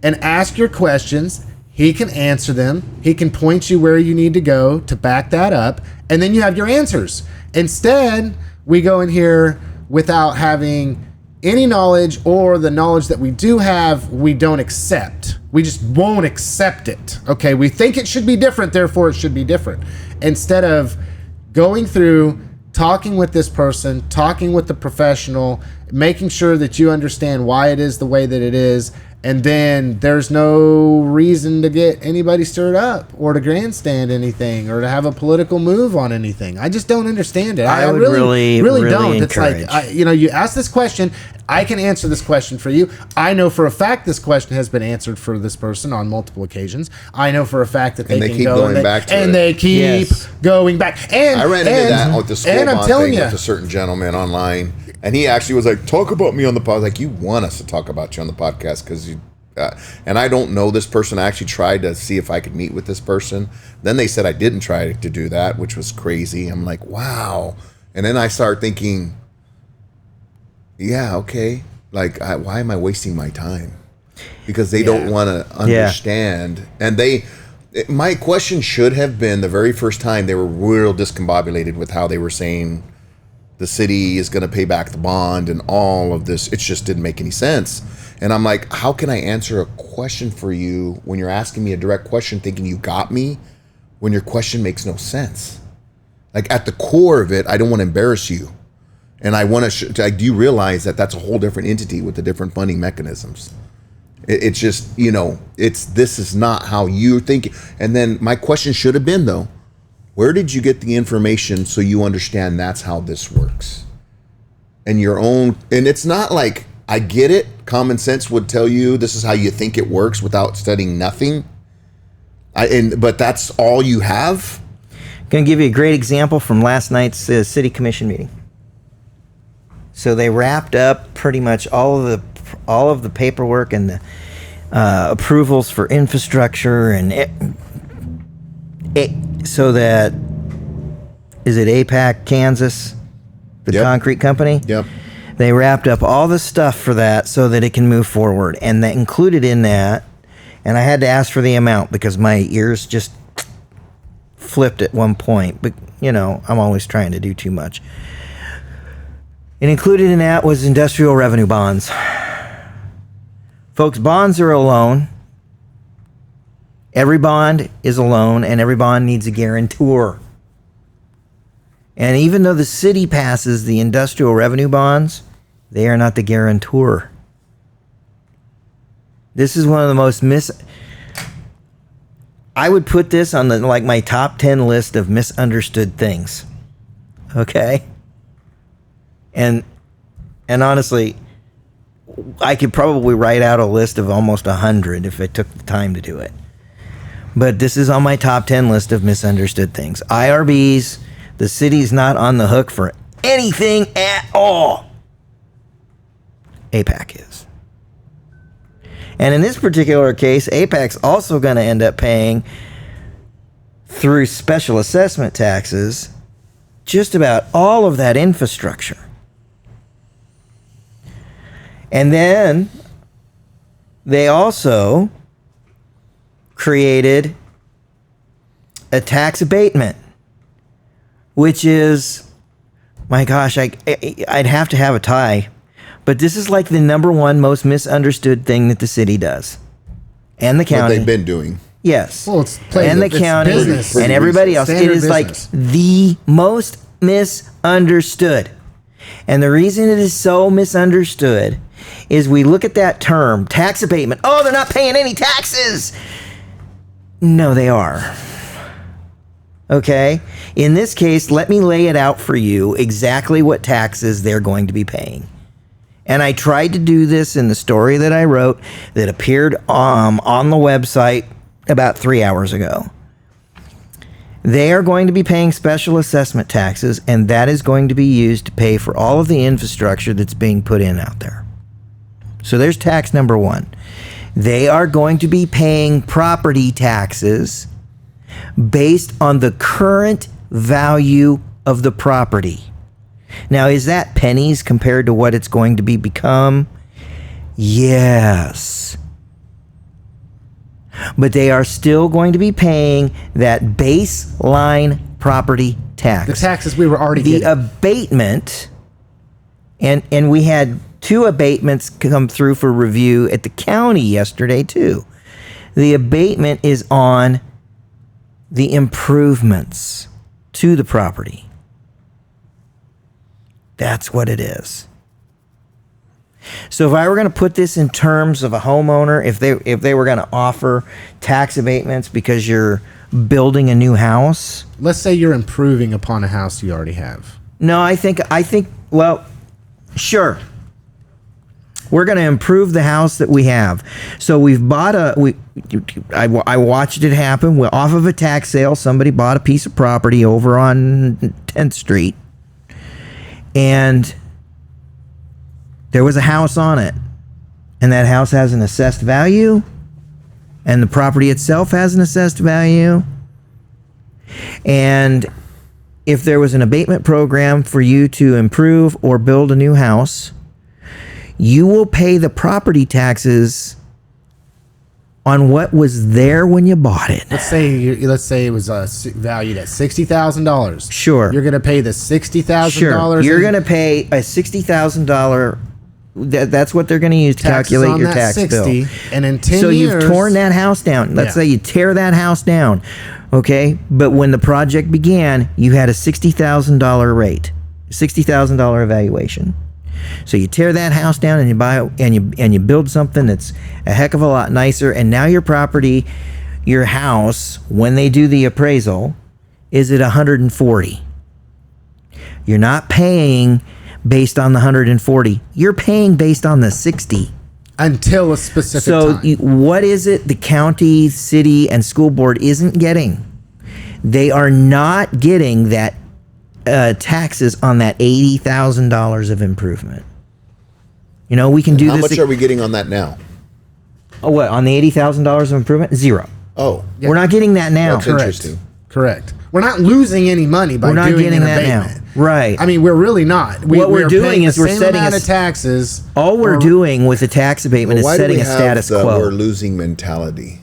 and ask your questions. He can answer them. He can point you where you need to go to back that up, and then you have your answers. Instead, we go in here without having any knowledge, or the knowledge that we do have, we don't accept. We just won't accept it. Okay, we think it should be different, therefore it should be different. Instead of going through, talking with this person, talking with the professional, making sure that you understand why it is the way that it is, and then there's no reason to get anybody stirred up or to grandstand anything or to have a political move on anything. I just don't understand it. I would really don't. Encourage. It's like, you ask this question, I can answer this question for you. I know for a fact this question has been answered for this person on multiple occasions. I know for a fact that they can keep go going back to it. they keep going back. And I ran into that with the school bond thing with a certain gentleman online. And he actually was like, talk about me on the podcast. Like, you want us to talk about you on the podcast because you... and I don't know this person. I actually tried to see if I could meet with this person. Then they said I didn't try to do that, which was crazy. I'm like, wow. And then I started thinking, yeah, okay. Like, why am I wasting my time? Because they don't want to understand. And my question should have been the very first time they were real discombobulated with how they were saying the city is going to pay back the bond and all of this. It just didn't make any sense. And I'm like, how can I answer a question for you when you're asking me a direct question thinking you got me when your question makes no sense? Like, at the core of it, I don't want to embarrass you. And I want to, do you realize that that's a whole different entity with the different funding mechanisms? It's just, this is not how you're thinking. And then my question should have been, though, where did you get the information so you understand that's how this works? And it's not like, I get it. Common sense would tell you this is how you think it works without studying nothing. But that's all you have? Going to give you a great example from last night's city commission meeting. So they wrapped up pretty much all of the paperwork and the approvals for infrastructure and so that, is it APAC Kansas, the concrete company? Yep. They wrapped up all the stuff for that so that it can move forward. And that included in that, and I had to ask for the amount because my ears just flipped at one point. But, I'm always trying to do too much. And included in that was industrial revenue bonds. Folks, bonds are a loan. Every bond is a loan, and every bond needs a guarantor. And even though the city passes the industrial revenue bonds, they are not the guarantor. This is one of the most I would put this on my top 10 list of misunderstood things. Okay? And honestly, I could probably write out a list of almost 100 if I took the time to do it. But this is on my top 10 list of misunderstood things. IRBs, the city's not on the hook for anything at all. APAC is. And in this particular case, APAC's also going to end up paying, through special assessment taxes, just about all of that infrastructure. And then they also created a tax abatement, which is, my gosh, I'd have to have a tie. But this is like the number one most misunderstood thing that the city does. And the county. What they've been doing. Yes. Well, it's and the county business. and everybody else. It is like the most misunderstood. And the reason it is so misunderstood is we look at that term, tax abatement. Oh, they're not paying any taxes. No, they are. Okay? In this case, let me lay it out for you exactly what taxes they're going to be paying. And I tried to do this in the story that I wrote that appeared on the website about 3 hours ago. They are going to be paying special assessment taxes, and that is going to be used to pay for all of the infrastructure that's being put in out there. So there's tax number one. They are going to be paying property taxes based on the current value of the property. Now, is that pennies compared to what it's going to become? Yes. But they are still going to be paying that baseline property tax. The taxes we were already getting. The abatement, and we had 2 abatements come through for review at the county yesterday too. The abatement is on the improvements to the property. That's what it is. So if I were going to put this in terms of a homeowner, if they were going to offer tax abatements because you're building a new house. Let's say you're improving upon a house you already have. No, I think well, sure. We're going to improve the house that we have. So we've bought I watched it happen. Off of a tax sale, somebody bought a piece of property over on 10th Street. And there was a house on it. And that house has an assessed value. And the property itself has an assessed value. And if there was an abatement program for you to improve or build a new house, you will pay the property taxes on what was there when you bought it. Let's say it was valued at $60,000. Sure. You're going to pay the $60,000. Sure. You're going to pay a $60,000. That's what they're going to use to calculate your tax bill. And in 10 years, so you've torn that house down. Let's say you tear that house down, okay? But when the project began, you had a $60,000 rate, $60,000 evaluation. So you tear that house down and you buy and you build something that's a heck of a lot nicer. And now your property, your house, when they do the appraisal, is at 140. You're not paying based on the 140. You're paying based on the 60 until a specific time. So what is it the county, city, and school board isn't getting? They are not getting that. Taxes on that $80,000 of improvement. You know, we can do this. How much are we getting on that now? Oh, what? On the $80,000 of improvement? Zero. Oh. We're not getting that now. That's interesting. Correct. We're not losing any money by doing an abatement. Now. Right. I mean, we're really not. What we're doing is we're setting a taxes. All we're doing with the tax abatement is setting a status quo. We're losing mentality.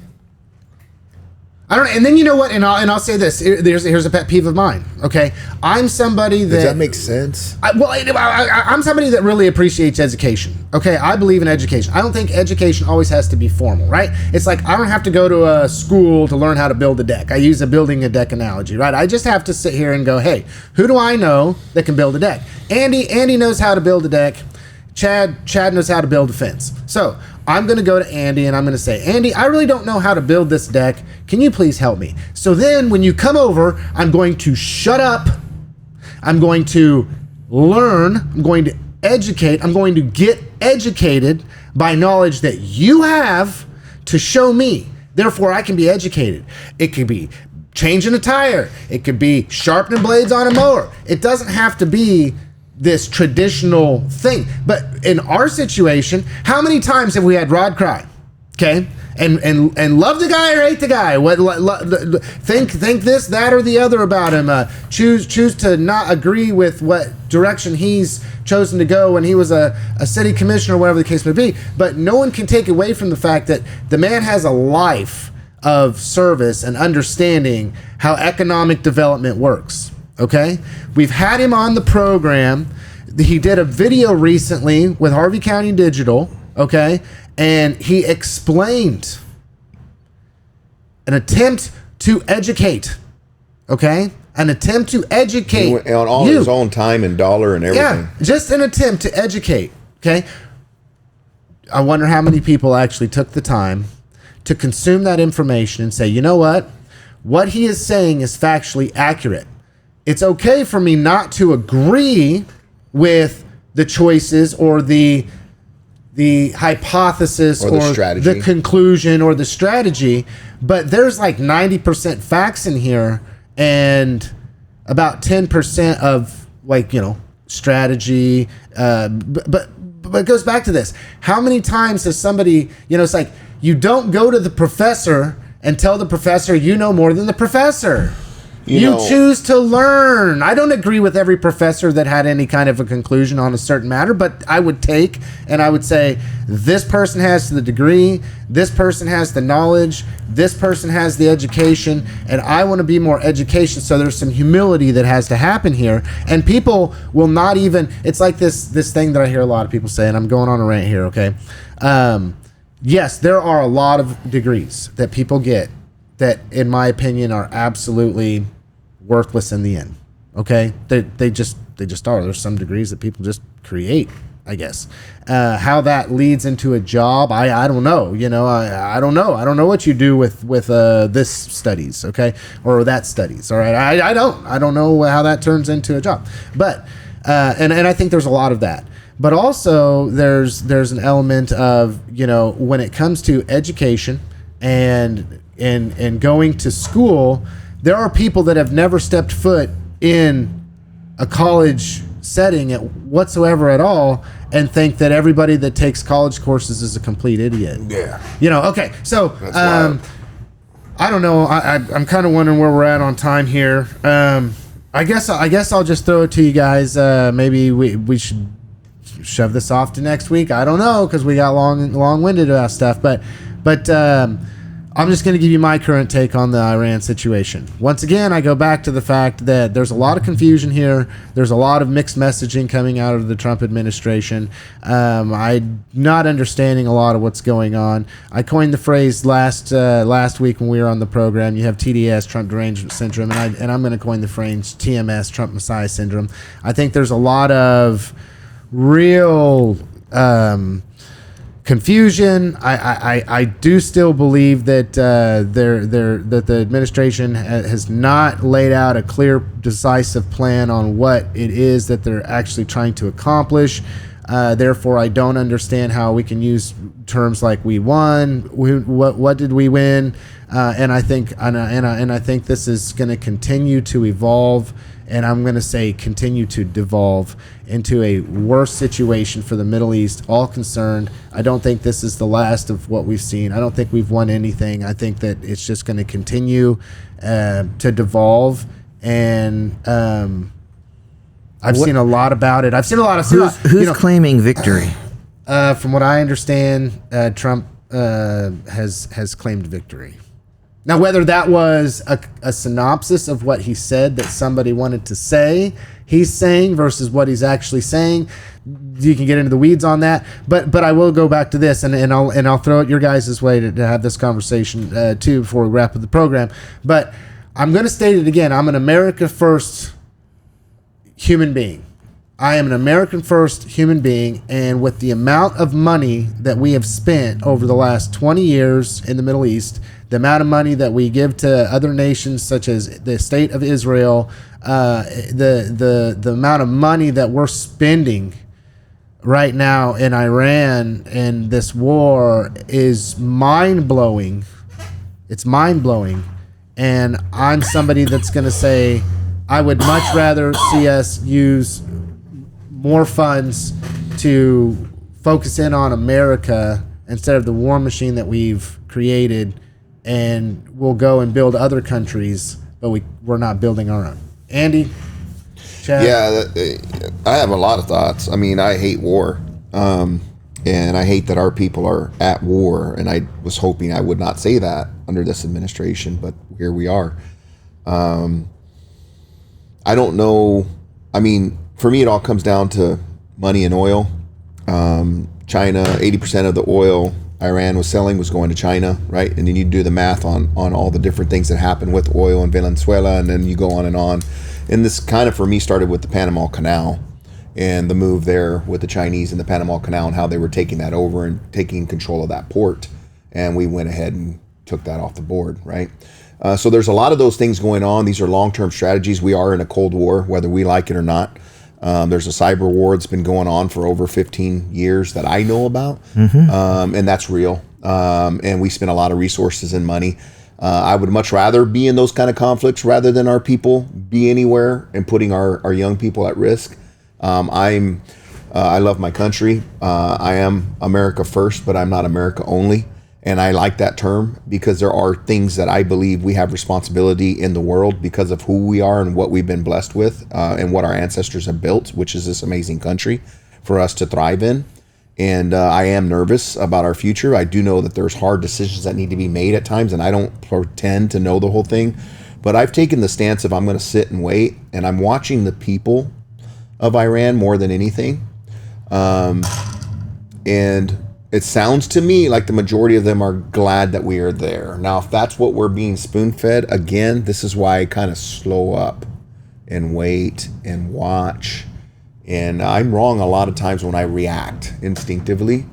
I don't. And then you know what? And I'll say this. Here's a pet peeve of mine. Okay, I'm somebody that. Does that make sense? I'm somebody that really appreciates education. Okay, I believe in education. I don't think education always has to be formal, right? It's like I don't have to go to a school to learn how to build a deck. I use a building a deck analogy, right? I just have to sit here and go, hey, who do I know that can build a deck? Andy knows how to build a deck. Chad knows how to build a fence. So I'm going to go to Andy and I'm going to say, Andy, I really don't know how to build this deck. Can you please help me? So then when you come over, I'm going to shut up. I'm going to learn. I'm going to educate. I'm going to get educated by knowledge that you have to show me. Therefore, I can be educated. It could be changing a tire. It could be sharpening blades on a mower. It doesn't have to be this traditional thing. But in our situation, how many times have we had Rod cry? Okay, and love the guy or hate the guy? Think this, that, or the other about him. Choose to not agree with what direction he's chosen to go when he was a city commissioner, or whatever the case may be. But no one can take away from the fact that the man has a life of service and understanding how economic development works. Okay, we've had him on the program. He did a video recently with Harvey County Digital. Okay, and he explained an attempt to educate. Okay, an attempt to educate on all his own time and dollar and everything. Yeah, just an attempt to educate. Okay, I wonder how many people actually took the time to consume that information and say, you know what he is saying is factually accurate. It's okay for me not to agree with the choices or the hypothesis or the conclusion or the strategy, but there's like 90% facts in here and about 10% of strategy. But it goes back to this. How many times has somebody, it's like you don't go to the professor and tell the professor you know more than the professor. You choose to learn. I don't agree with every professor that had any kind of a conclusion on a certain matter, but I would take and I would say, this person has the degree, this person has the knowledge, this person has the education, and I want to be more education. So there's some humility that has to happen here. And people will not even, it's like this thing that I hear a lot of people say, and I'm going on a rant here, okay? Yes, there are a lot of degrees that people get that, in my opinion, are absolutely worthless in the end. Okay, they just are. There's some degrees that people just create, I guess. How that leads into a job, I don't know. I don't know. I don't know what you do with this studies, okay, or that studies. All right, I don't know how that turns into a job. But and I think there's a lot of that. But also there's an element of when it comes to education and going to school, there are people that have never stepped foot in a college setting whatsoever at all and think that everybody that takes college courses is a complete idiot. Yeah. Okay. So I don't know. I'm kind of wondering where we're at on time here. I guess I'll just throw it to you guys. Maybe we should shove this off to next week. I don't know, because we got long-winded about stuff, but I'm just going to give you my current take on the Iran situation. Once again, I go back to the fact that there's a lot of confusion here. There's a lot of mixed messaging coming out of the Trump administration. I'm not understanding a lot of what's going on. I coined the phrase last week when we were on the program. You have TDS, Trump Derangement Syndrome, and I'm going to coin the phrase TMS, Trump Messiah Syndrome. I think there's a lot of real confusion. I do still believe that that the administration has not laid out a clear, decisive plan on what it is that they're actually trying to accomplish. Therefore, I don't understand how we can use terms like "we won." What did we win? And I think I think this is going to continue to evolve. And I'm going to say continue to devolve into a worse situation for the Middle East, all concerned. I don't think this is the last of what we've seen. I don't think we've won anything. I think that it's just going to continue to devolve. And I've seen a lot about it. I've seen a lot of stuff. Who's claiming victory? From what I understand, Trump has claimed victory. Now, whether that was a synopsis of what he said that somebody wanted to say, he's saying versus what he's actually saying, you can get into the weeds on that. But I will go back to this, and I'll throw it your guys' way to have this conversation too before we wrap up the program. But I'm going to state it again. I'm an America First human being. I am an American First human being, and with the amount of money that we have spent over the last 20 years in the Middle East, the amount of money that we give to other nations such as the state of Israel, the amount of money that we're spending right now in Iran and this war is mind-blowing. It's mind-blowing. And I'm somebody that's going to say I would much rather see us use more funds to focus in on America instead of the war machine that we've created, and we'll go and build other countries, but we're not building our own. Andy? Chad? Yeah, I have a lot of thoughts. I mean, I hate war. And I hate that our people are at war. And I was hoping I would not say that under this administration, but here we are. I don't know. I mean, for me, it all comes down to money and oil. China, 80% of the oil Iran was selling was going to China, right? And then you do the math on all the different things that happen with oil in Venezuela, and then you go on and on. And this kind of, for me, started with the Panama Canal and the move there with the Chinese in the Panama Canal and how they were taking that over and taking control of that port. And we went ahead and took that off the board, right? So there's a lot of those things going on. These are long-term strategies. We are in a Cold War, whether we like it or not. There's a cyber war that's been going on for over 15 years that I know about, and that's real. And we spend a lot of resources and money. I would much rather be in those kind of conflicts rather than our people be anywhere and putting our young people at risk. I love my country. I am America first, but I'm not America only. And I like that term because there are things that I believe we have responsibility in the world because of who we are and what we've been blessed with and what our ancestors have built, which is this amazing country for us to thrive in. And I am nervous about our future. I do know that there's hard decisions that need to be made at times, and I don't pretend to know the whole thing. But I've taken the stance of I'm going to sit and wait, and I'm watching the people of Iran more than anything. And it sounds to me like the majority of them are glad that we are there. Now, if that's what we're being spoon-fed, again, this is why I kind of slow up and wait and watch. And I'm wrong a lot of times when I react instinctively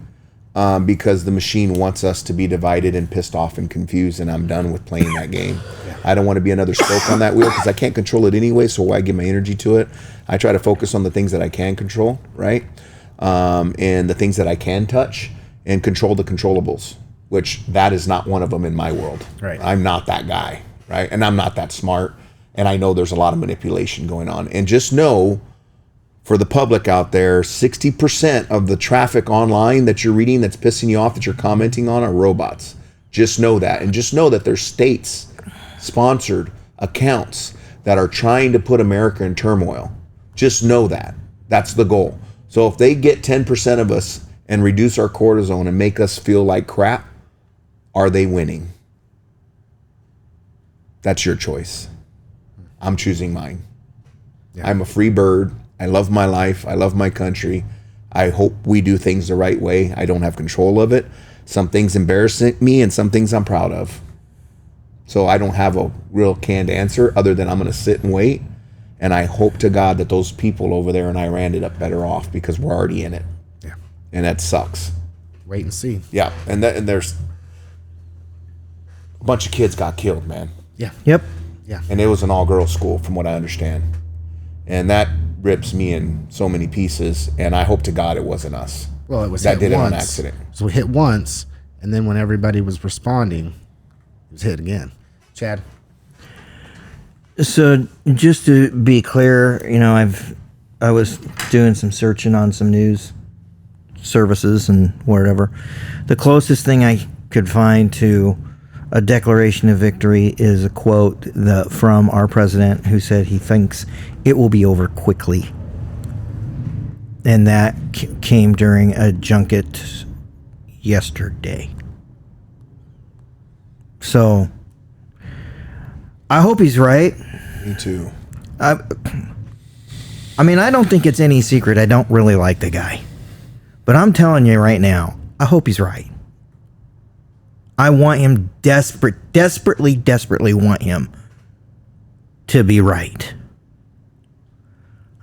because the machine wants us to be divided and pissed off and confused, and I'm done with playing that game. I don't want to be another spoke on that wheel because I can't control it anyway, so why give my energy to it? I try to focus on the things that I can control, right? And the things that I can touch and control the controllables, which that is not one of them in my world. Right. I'm not that guy, right? And I'm not that smart, and I know there's a lot of manipulation going on. And just know, for the public out there, 60% of the traffic online that you're reading that's pissing you off, that you're commenting on, are robots. Just know that. And just know that there's state-sponsored accounts that are trying to put America in turmoil. Just know that. That's the goal. So if they get 10% of us and reduce our cortisone and make us feel like crap, are they winning? That's your choice. I'm choosing mine. Yeah. I'm a free bird. I love my life. I love my country. I hope we do things the right way. I don't have control of it. Some things embarrass me and some things I'm proud of. So I don't have a real canned answer other than I'm going to sit and wait. And I hope to God that those people over there in Iran ended up better off because we're already in it. Yeah. And that sucks. Wait and see. Yeah. And there's a bunch of kids got killed, man. Yeah. Yep. Yeah. And it was an all-girls school from what I understand. And that rips me in so many pieces. And I hope to God it wasn't us. Well, it was that hit did once. It on accident. So we hit once, and then when everybody was responding, it was hit again. Chad? So just to be clear, I was doing some searching on some news services and whatever. The closest thing I could find to a declaration of victory is a quote from our president, who said he thinks it will be over quickly. And that came during a junket yesterday. So I hope he's right. Me too. I mean, I don't think it's any secret I don't really like the guy. But I'm telling you right now, I hope he's right. I want him desperately want him to be right.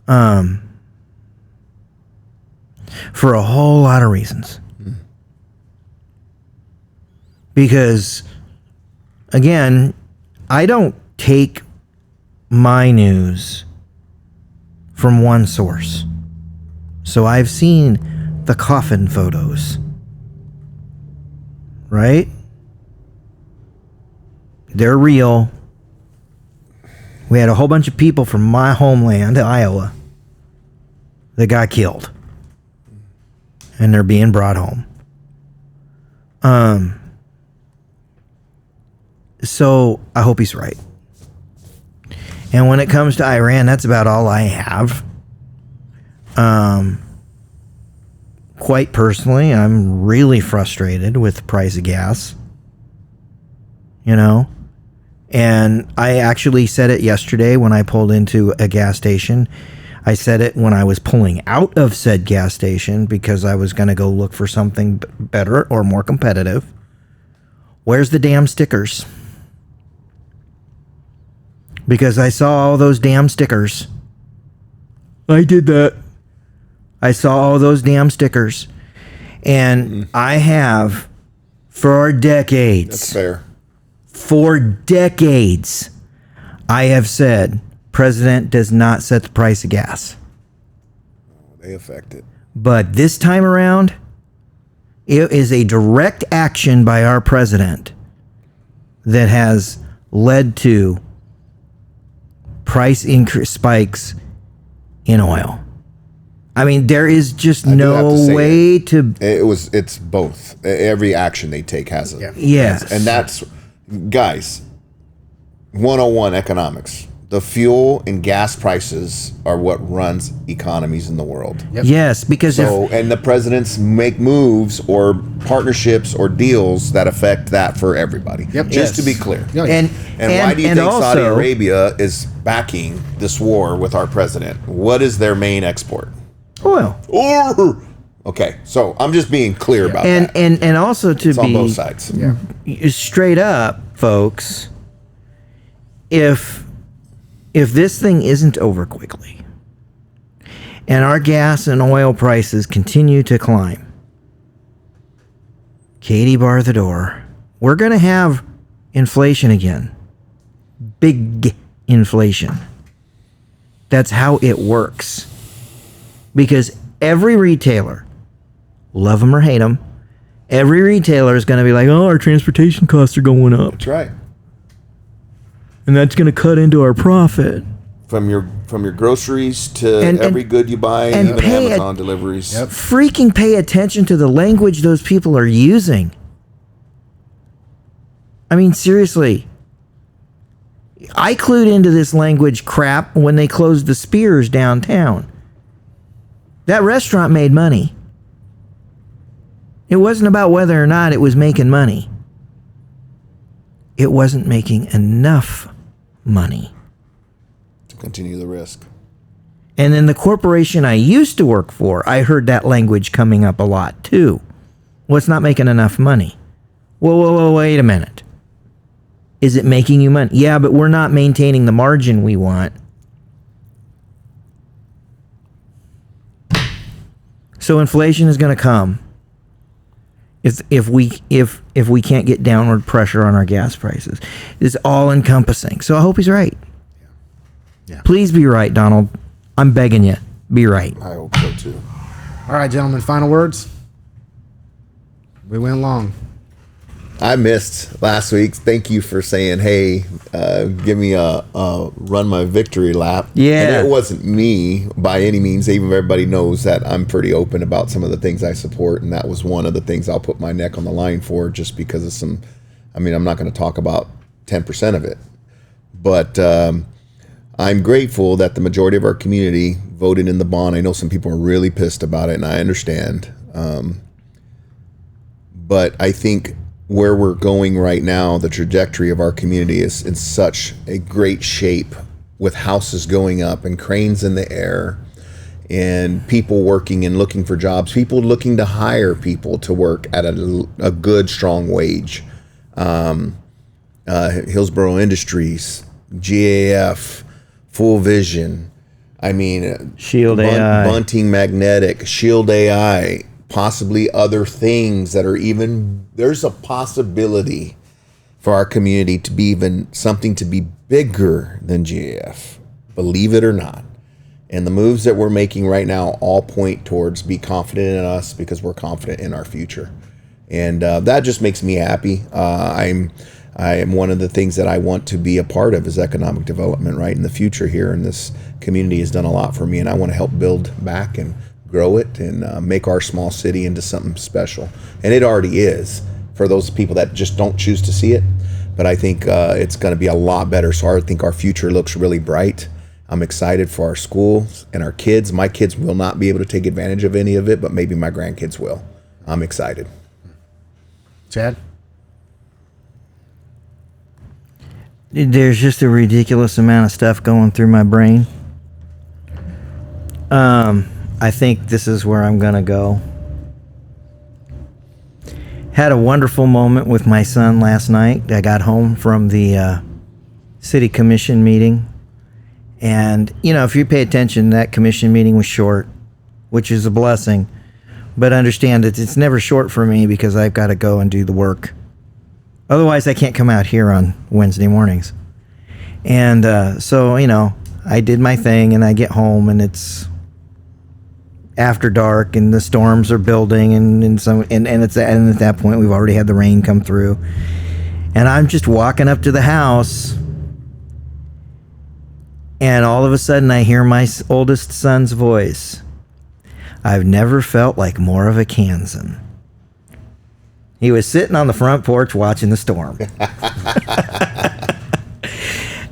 For a whole lot of reasons. Because, again, I don't take my news from one source. So I've seen the coffin photos. Right? They're real. We had a whole bunch of people from my homeland, Iowa, that got killed. And they're being brought home. So I hope he's right. And when it comes to Iran, that's about all I have. Quite personally, I'm really frustrated with the price of gas. You know? And I actually said it yesterday when I pulled into a gas station. I said it when I was pulling out of said gas station because I was going to go look for something better or more competitive. Where's the damn stickers? Because I saw all those damn stickers. I did that. I saw all those damn stickers. And I have, for decades. That's fair. For decades, I have said, President does not set the price of gas. They affect it. But this time around, it is a direct action by our president that has led to price increase spikes in oil. I mean, there is just no way to. It's both. Every action they take has a. Yes. And that's, guys, 101 economics. The fuel and gas prices are what runs economies in the world. Yep. Yes, because and the presidents make moves or partnerships or deals that affect that for everybody. Yep. Just to be clear. Yeah, yeah. And why do you think also, Saudi Arabia is backing this war with our president? What is their main export? oil. Okay, so I'm just being clear about that. And also to It's be on both sides. Yeah. straight up, folks, if this thing isn't over quickly and our gas and oil prices continue to climb, Katie bar the door, we're going to have inflation again. Big inflation. That's how it works. Because every retailer, love them or hate them, every retailer is going to be like, oh, our transportation costs are going up. That's right. And that's going to cut into our profit. From your groceries to And- every good you buy, and even pay Amazon deliveries. Yep. Freaking pay attention to the language those people are using. I mean, seriously. I clued into this language crap when they closed the Spears downtown. That restaurant made money. It wasn't about whether or not it was making money. It wasn't making enough money. To continue the risk. And in the corporation I used to work for, I heard that language coming up a lot too. Well, it's not making enough money. Whoa, wait a minute. Is it making you money? Yeah, but we're not maintaining the margin we want. So inflation is going to come if we can't get downward pressure on our gas prices. It's all encompassing. So I hope he's right. Yeah. Please be right, Donald. I'm begging you. Be right. I hope so too. All right, gentlemen, final words. We went long. I missed last week. Thank you for saying, hey, give me a run my victory lap. Yeah. And it wasn't me by any means. Even everybody knows that I'm pretty open about some of the things I support. And that was one of the things I'll put my neck on the line for just because of some, I'm not going to talk about 10% of it. But I'm grateful that the majority of our community voted in the bond. I know some people are really pissed about it, and I understand. But I think where we're going right now, the trajectory of our community is in such a great shape, with houses going up and cranes in the air and people working and looking for jobs, people looking to hire people to work at a good, strong wage. Hillsborough Industries, GAF, Full Vision, I mean, Shield AI, Bunting Magnetic, Shield AI, possibly other things that are even, there's a possibility for our community to be even something to be bigger than GAF, believe it or not. And the moves that we're making right now all point towards be confident in us because we're confident in our future. And that just makes me happy. I am one of the things that I want to be a part of is economic development, right, in the future here. And this community has done a lot for me, and I want to help build back and grow it and make our small city into something special. And it already is for those people that just don't choose to see it. But I think it's going to be a lot better. So I think our future looks really bright. I'm excited for our schools and our kids. My kids will not be able to take advantage of any of it, but maybe my grandkids will. I'm excited. Chad? There's just a ridiculous amount of stuff going through my brain. I think this is where I'm going to go. Had a wonderful moment with my son last night. I got home from the city commission meeting. And, you know, if you pay attention, that commission meeting was short, which is a blessing. But understand that it's never short for me because I've got to go and do the work. Otherwise, I can't come out here on Wednesday mornings. And so, you know, I did my thing and I get home and it's after dark and the storms are building and at that point we've already had the rain come through. And I'm just walking up to the house. And all of a sudden, I hear my oldest son's voice. I've never felt like more of a Kansan. He was sitting on the front porch watching the storm.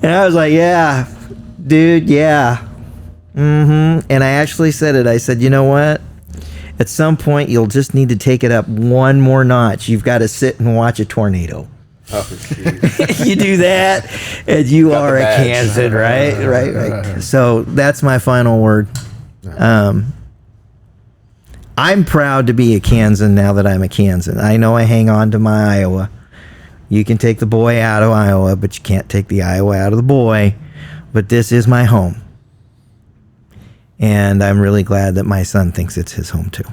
And I was like, yeah, dude, yeah. And I actually said it. I said, you know what? At some point, you'll just need to take it up one more notch. You've got to sit and watch a tornado. Oh, you do that, and you are a Kansan, right? Right. So that's my final word. I'm proud to be a Kansan now that I'm a Kansan. I know I hang on to my Iowa. You can take the boy out of Iowa, but you can't take the Iowa out of the boy. But this is my home. And I'm really glad that my son thinks it's his home too.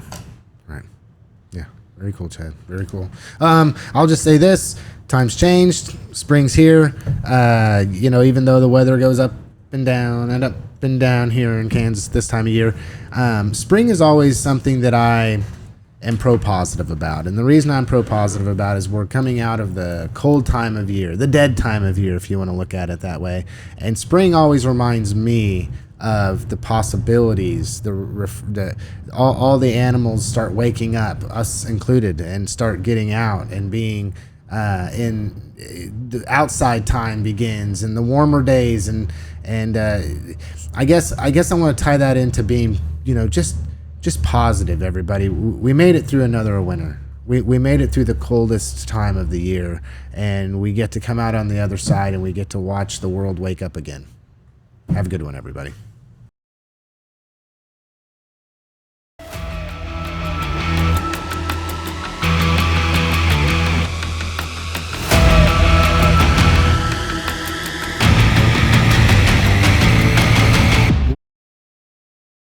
Right. Yeah. Very cool, Chad. Very cool. I'll just say this. Times changed. Spring's here. You know, even though the weather goes up and down here in Kansas this time of year, spring is always something that I am pro-positive about. And the reason I'm pro-positive about is we're coming out of the cold time of year, the dead time of year, if you want to look at it that way. And spring always reminds me of the possibilities, all the animals start waking up, us included, and start getting out and being in the outside time begins and the warmer days and I guess I want to tie that into being, you know, just positive. Everybody, we made it through another winter. We made it through the coldest time of the year, and we get to come out on the other side and we get to watch the world wake up again. Have a good one, everybody.